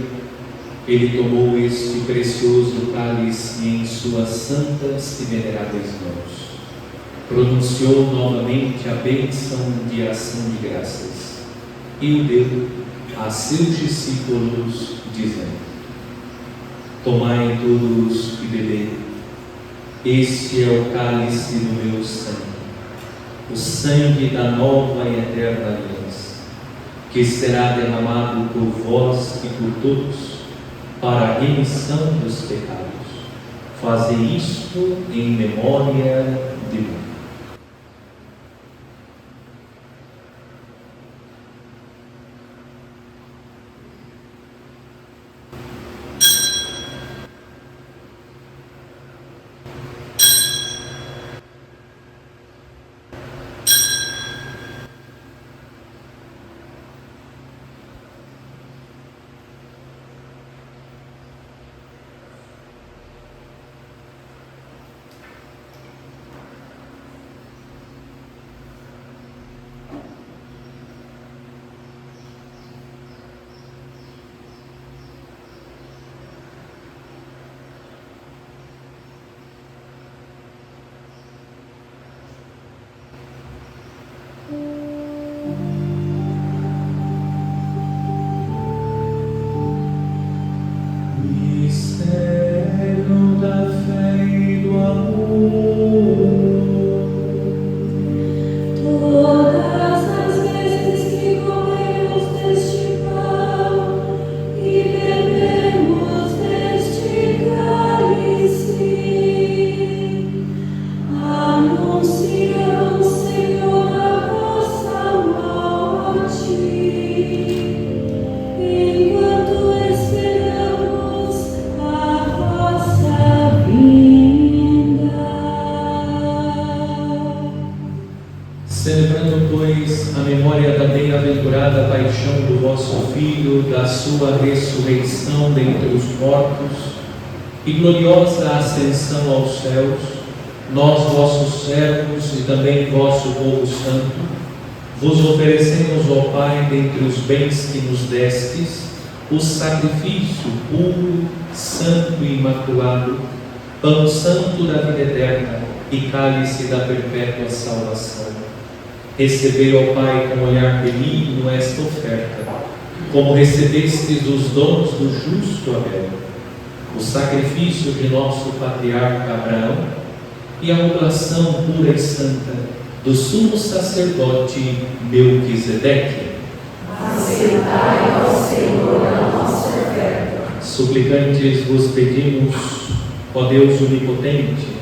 ele tomou este precioso cálice em suas santas e veneráveis mãos. Pronunciou novamente a bênção de ação de graças e o deu a seus discípulos, dizendo: tomai todos e bebei. Este é o cálice do meu sangue, o sangue da nova e eterna aliança, que será derramado por vós e por todos, para a remissão dos pecados. Fazei isto em memória de mim. bem-aventurada paixão do vosso Filho, da sua ressurreição dentre os mortos e gloriosa ascensão aos céus, nós, vossos servos e também vosso povo santo, vos oferecemos, ó Pai, dentre os bens que nos destes, o sacrifício puro, santo e imaculado, pão santo da vida eterna e cálice da perpétua salvação. Recebei, ó Pai, com olhar benigno esta oferta, como recebestes os dons do justo Abel, o sacrifício de nosso patriarca Abraão e a oblação pura e santa do sumo sacerdote Melquisedeque. Aceitai, ó Senhor, a nossa oferta. Suplicantes vos pedimos, ó Deus onipotente,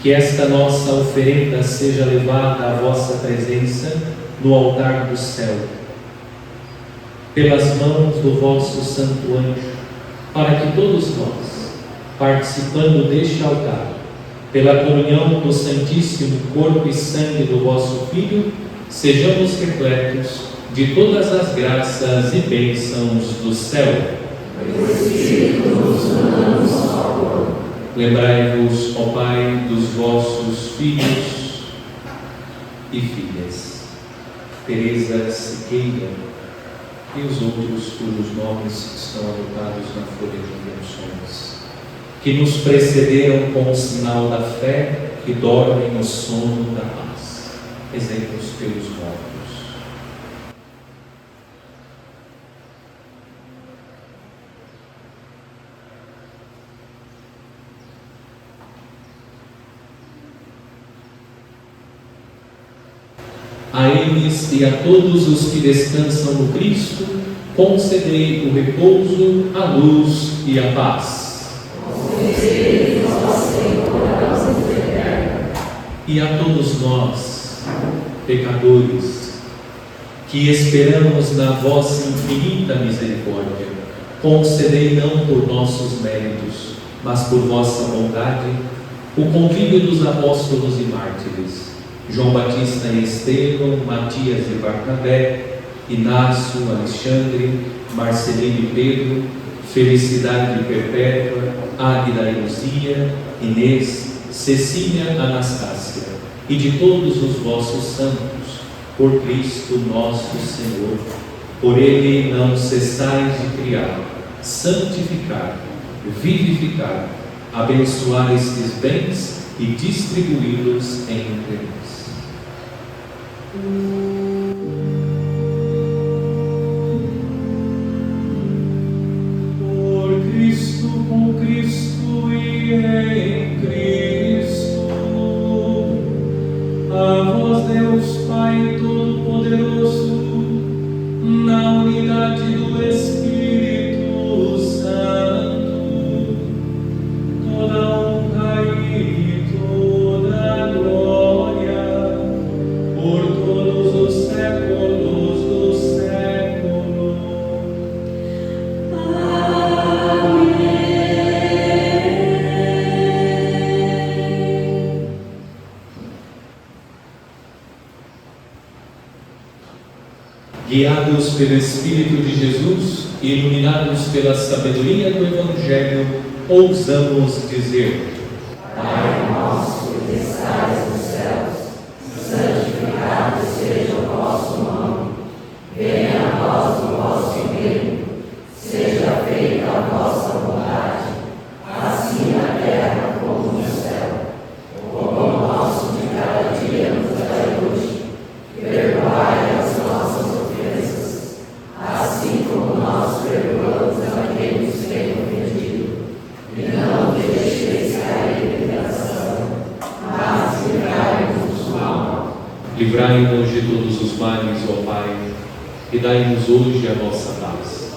que esta nossa oferenda seja levada à vossa presença no altar do céu, pelas mãos do vosso santo anjo, para que todos nós, participando deste altar, pela comunhão do Santíssimo Corpo e Sangue do vosso Filho, sejamos repletos de todas as graças e bênçãos do céu. O Espírito nos una no só corpo. Lembrai-vos, ó Pai, dos vossos filhos e filhas, Teresa Siqueira e os outros cujos nomes estão anotados na folha de intenções, que nos precederam com o sinal da fé e dormem no sono da paz. Exemplos pelos mortos. A eles e a todos os que descansam no Cristo, concedei o repouso, a luz e a paz. E a todos nós, pecadores, que esperamos na vossa infinita misericórdia, concedei não por nossos méritos, mas por vossa bondade, o convívio dos apóstolos e mártires, João Batista e Estevão, Matias e Barnabé, Inácio, Alexandre, Marcelino e Pedro, Felicidade Perpétua, Águida e Luzia, Inês, Cecília, Anastácia, e de todos os vossos santos, por Cristo nosso Senhor. Por Ele não cessais de criar, santificar, vivificar, abençoar estes bens e distribuí-los entre nós. Por Cristo, com Cristo e em Cristo, a vós Deus Pai Todo-Poderoso, na unidade do Espírito Santo, toda honra e toda glória, por todos os séculos dos séculos. Guiados pelo Espírito de Jesus e iluminados pela sabedoria do Evangelho, ousamos dizer: Pai nosso que estais nos céus, santificado seja o vosso nome. Venha a nós o vosso reino. Seja feita a vossa vontade, assim na terra como no céu. O pão nosso de cada dia nos dai hoje. Perdoai as nossas ofensas, assim como nós perdoamos a quem nos tem ofendido. E não nos deixeis cair em tentação, mas livrai-nos do mal. livrai-nos de todos os males, ó Pai, e dai-nos hoje a vossa paz.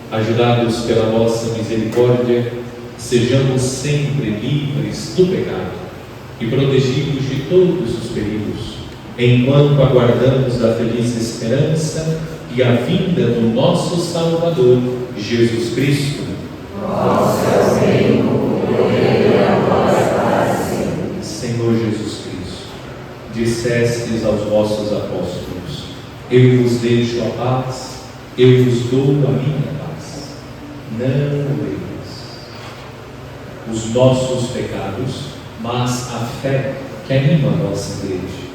Ajudados pela vossa misericórdia, sejamos sempre livres do pecado e protegidos de todos os perigos, enquanto aguardamos a feliz esperança e a vinda do nosso Salvador, Jesus Cristo. Vosso é o reino, o poder e a glória para sempre. Senhor Jesus Cristo, dissestes aos vossos apóstolos: Eu vos deixo a paz, eu vos dou a minha paz. Não leis os nossos pecados, mas a fé que anima a nossa igreja.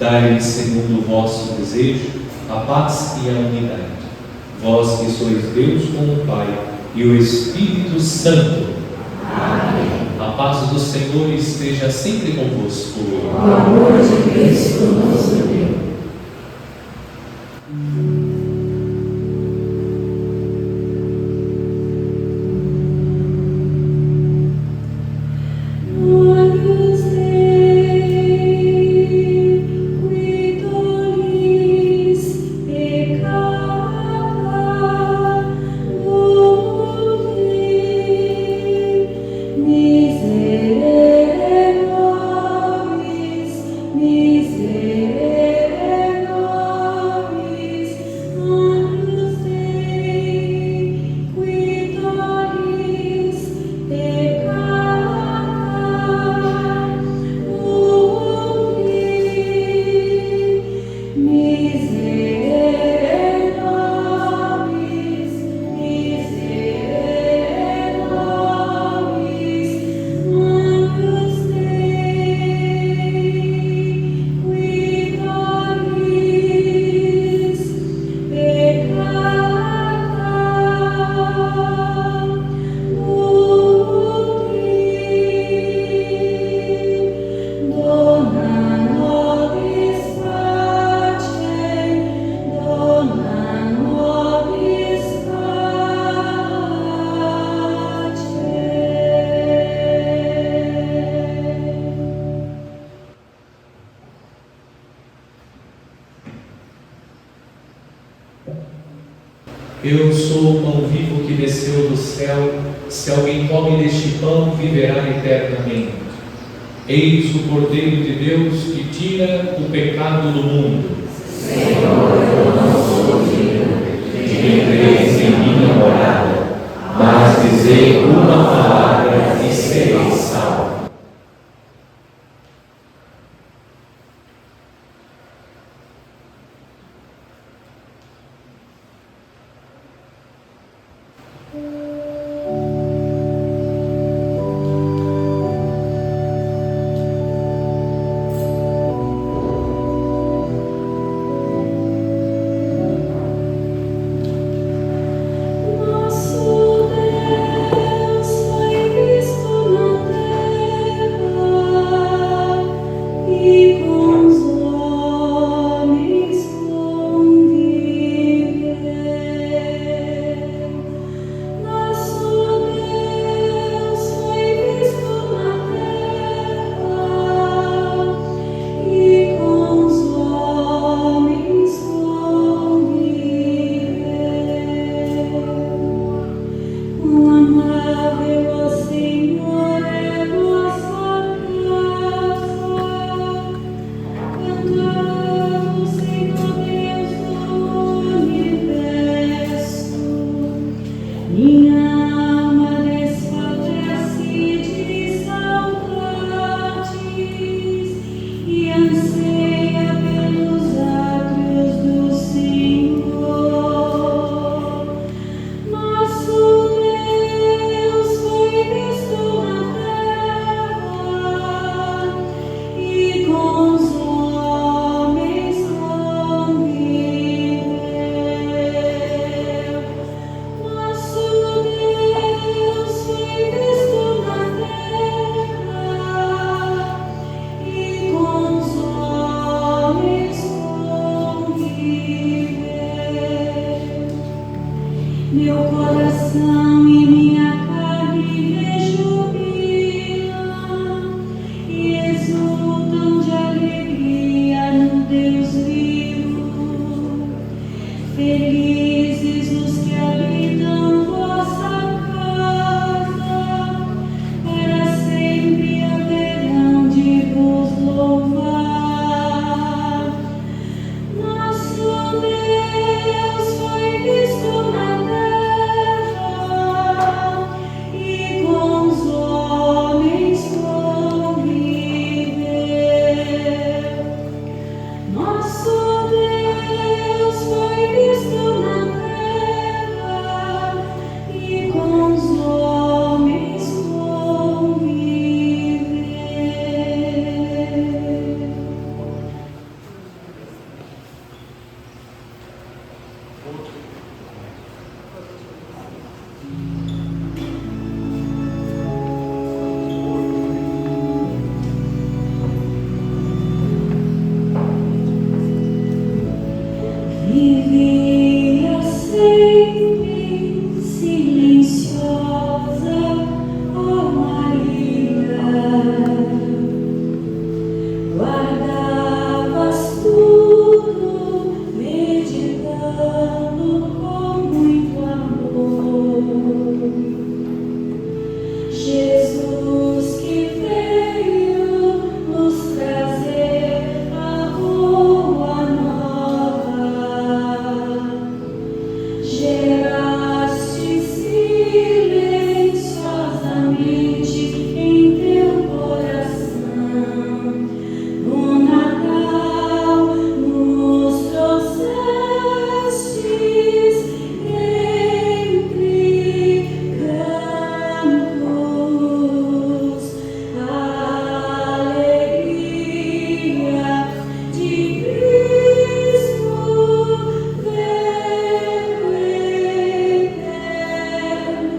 Dai-lhes, segundo o vosso desejo, a paz e a unidade. Vós que sois Deus com o Pai e o Espírito Santo. Amém. A paz do Senhor esteja sempre convosco. O amor de Cristo nos uniu. Agnus Dei, qui tollis peccata mundi, miserere nobis, miserere nobis. Agnus Dei, qui tollis peccata mundi, miserere nobis, miserere nobis. Agnus Dei, qui tollis peccata mundi, dona nobis pacem, dona nobis pacem. Eu sou o pão vivo que desceu do céu. Se alguém come deste pão, viverá eternamente. Eis o Cordeiro de Deus que tira o pecado do mundo. Senhor, eu não sou digno de que entreis em minha morada, mas dizei uma palavra e serei salvo. Nosso Deus foi visto na terra e com os homens conviveu. Nosso Deus foi visto na terra e com os homens conviveu. Quão amável, ó Senhor, é vossa casa. Cantamos, Senhor Deus do universo. Minha alma desfalece de saudades e anseia pelos átrios do Senhor. Nosso Deus foi visto na terra e com os homens conviveu. Nosso Deus foi visto na terra e com os homens conviveu. Meu coração e minha carne rejubilam e exultam de alegria no Deus vivo. Felizes os que habitam vossa casa, para sempre haverão de vos louvar. Nosso Deus foi visto na terra Vivia sempre silenciosa, ó Maria, guardavas tudo, meditando com muito amor. Jesus que veio nos trazer a boa nova, geraste silenciosamente em teu coração. No Natal nos trouxestes entre cantos a alegria de Cristo verbo eterno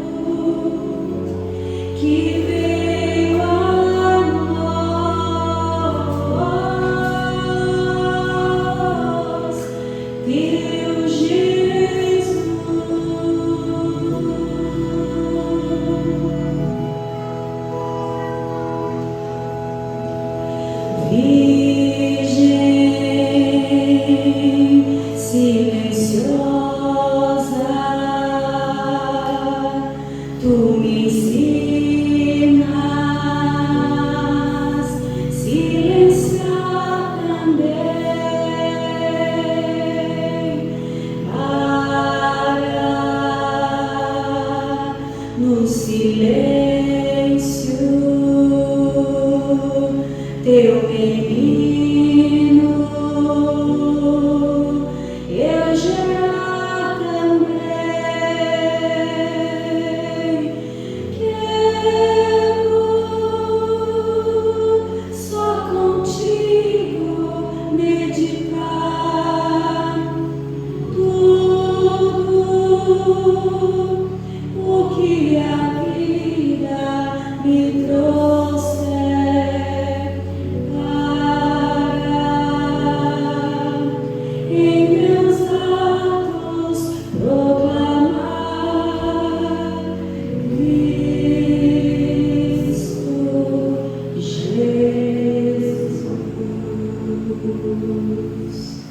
que veio a nós, teu Jesus. Virgem silenciosa, tu me ensinas silenciar também, para no silêncio teu menino eu gerar também. Quero só contigo meditar tudo o que a vida me trouxe para em meus atos proclamar Cristo Jesus.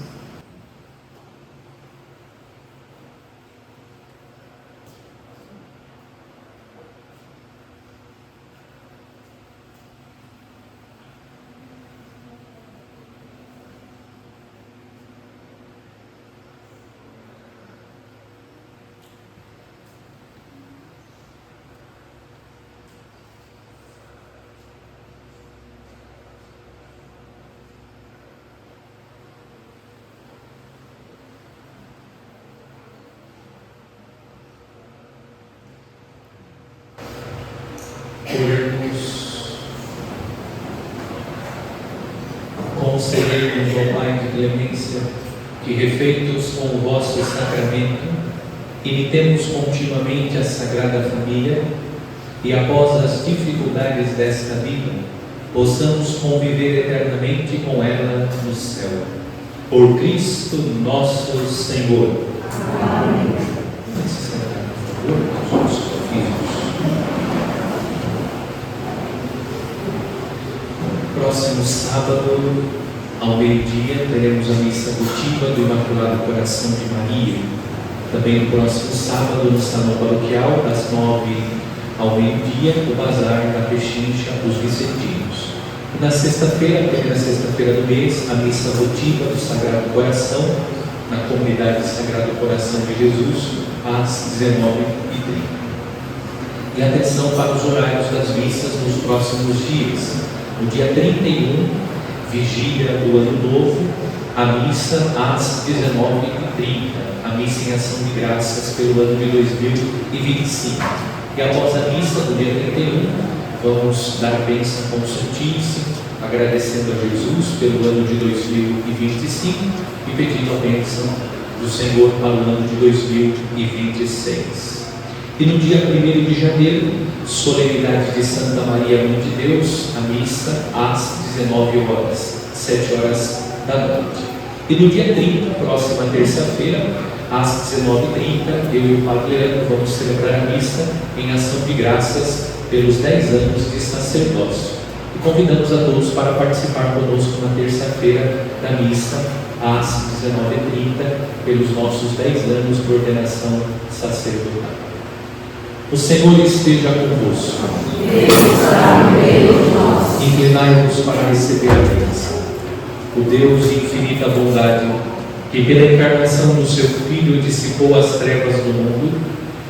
Oremos. Concedei-nos, ó Pai de clemência, que, refeitos com o vosso sacramento, imitemos continuamente a Sagrada Família e, após as dificuldades desta vida, possamos conviver eternamente com ela no céu. Por Cristo nosso Senhor. Amém. Por favor, aos nossos filhos. Próximo sábado, ao meio-dia, teremos a missa votiva do Imaculado Coração de Maria. Também no próximo sábado, no Salão Paroquial, das 9 ao meio-dia, o Bazar da Pechincha, os Vicentinos. E na sexta-feira, a primeira sexta-feira do mês, a missa votiva do Sagrado Coração, na comunidade Sagrado Coração de Jesus, às 19h30. E atenção para os horários das missas nos próximos dias. No dia 31, vigília do Ano Novo, a missa às 19h30, a missa em ação de graças pelo ano de 2025. E após a missa do dia 31, vamos dar a bênção com o Santíssimo, agradecendo a Jesus pelo ano de 2025 e pedindo a bênção do Senhor para o ano de 2026. E no dia 1º de janeiro, solenidade de Santa Maria, Mãe de Deus, a missa às 19 horas, 7 horas da noite. E no dia 30, próxima terça-feira, às 19h30, eu e o Padre Leandro vamos celebrar a missa em ação de graças pelos 10 anos de sacerdócio. E convidamos a todos para participar conosco na terça-feira da missa, às 19h30, pelos nossos 10 anos de ordenação sacerdotal. O Senhor esteja convosco. Inclinai-vos para receber a bênção. O Deus de infinita bondade, que pela encarnação do seu Filho dissipou as trevas do mundo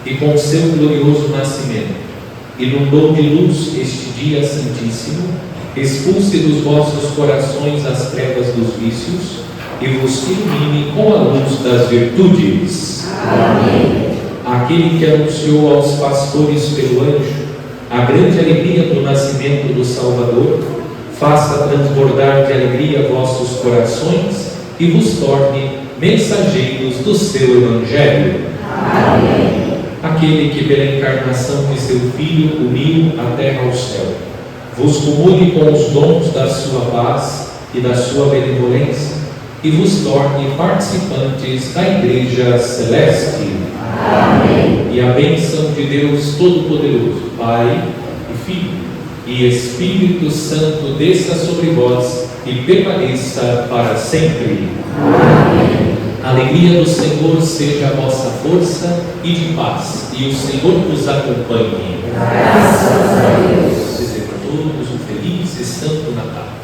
e com seu glorioso nascimento inundou de luz este dia santíssimo, expulse dos vossos corações as trevas dos vícios e vos ilumine com a luz das virtudes. Amém. Aquele que anunciou aos pastores pelo anjo a grande alegria do nascimento do Salvador, faça transbordar de alegria vossos corações e vos torne mensageiros do seu Evangelho. Amém. Aquele que pela encarnação de seu Filho uniu a terra ao céu, vos cumule com os dons da sua paz e da sua benevolência e vos torne participantes da Igreja Celeste. Amém. E a bênção de Deus Todo-Poderoso, Pai e Filho e Espírito Santo desça sobre vós e permaneça para sempre. Amém. A alegria do Senhor seja a vossa força e de paz, e o Senhor vos acompanhe. Graças a Deus. Desejo a todos um feliz e santo Natal.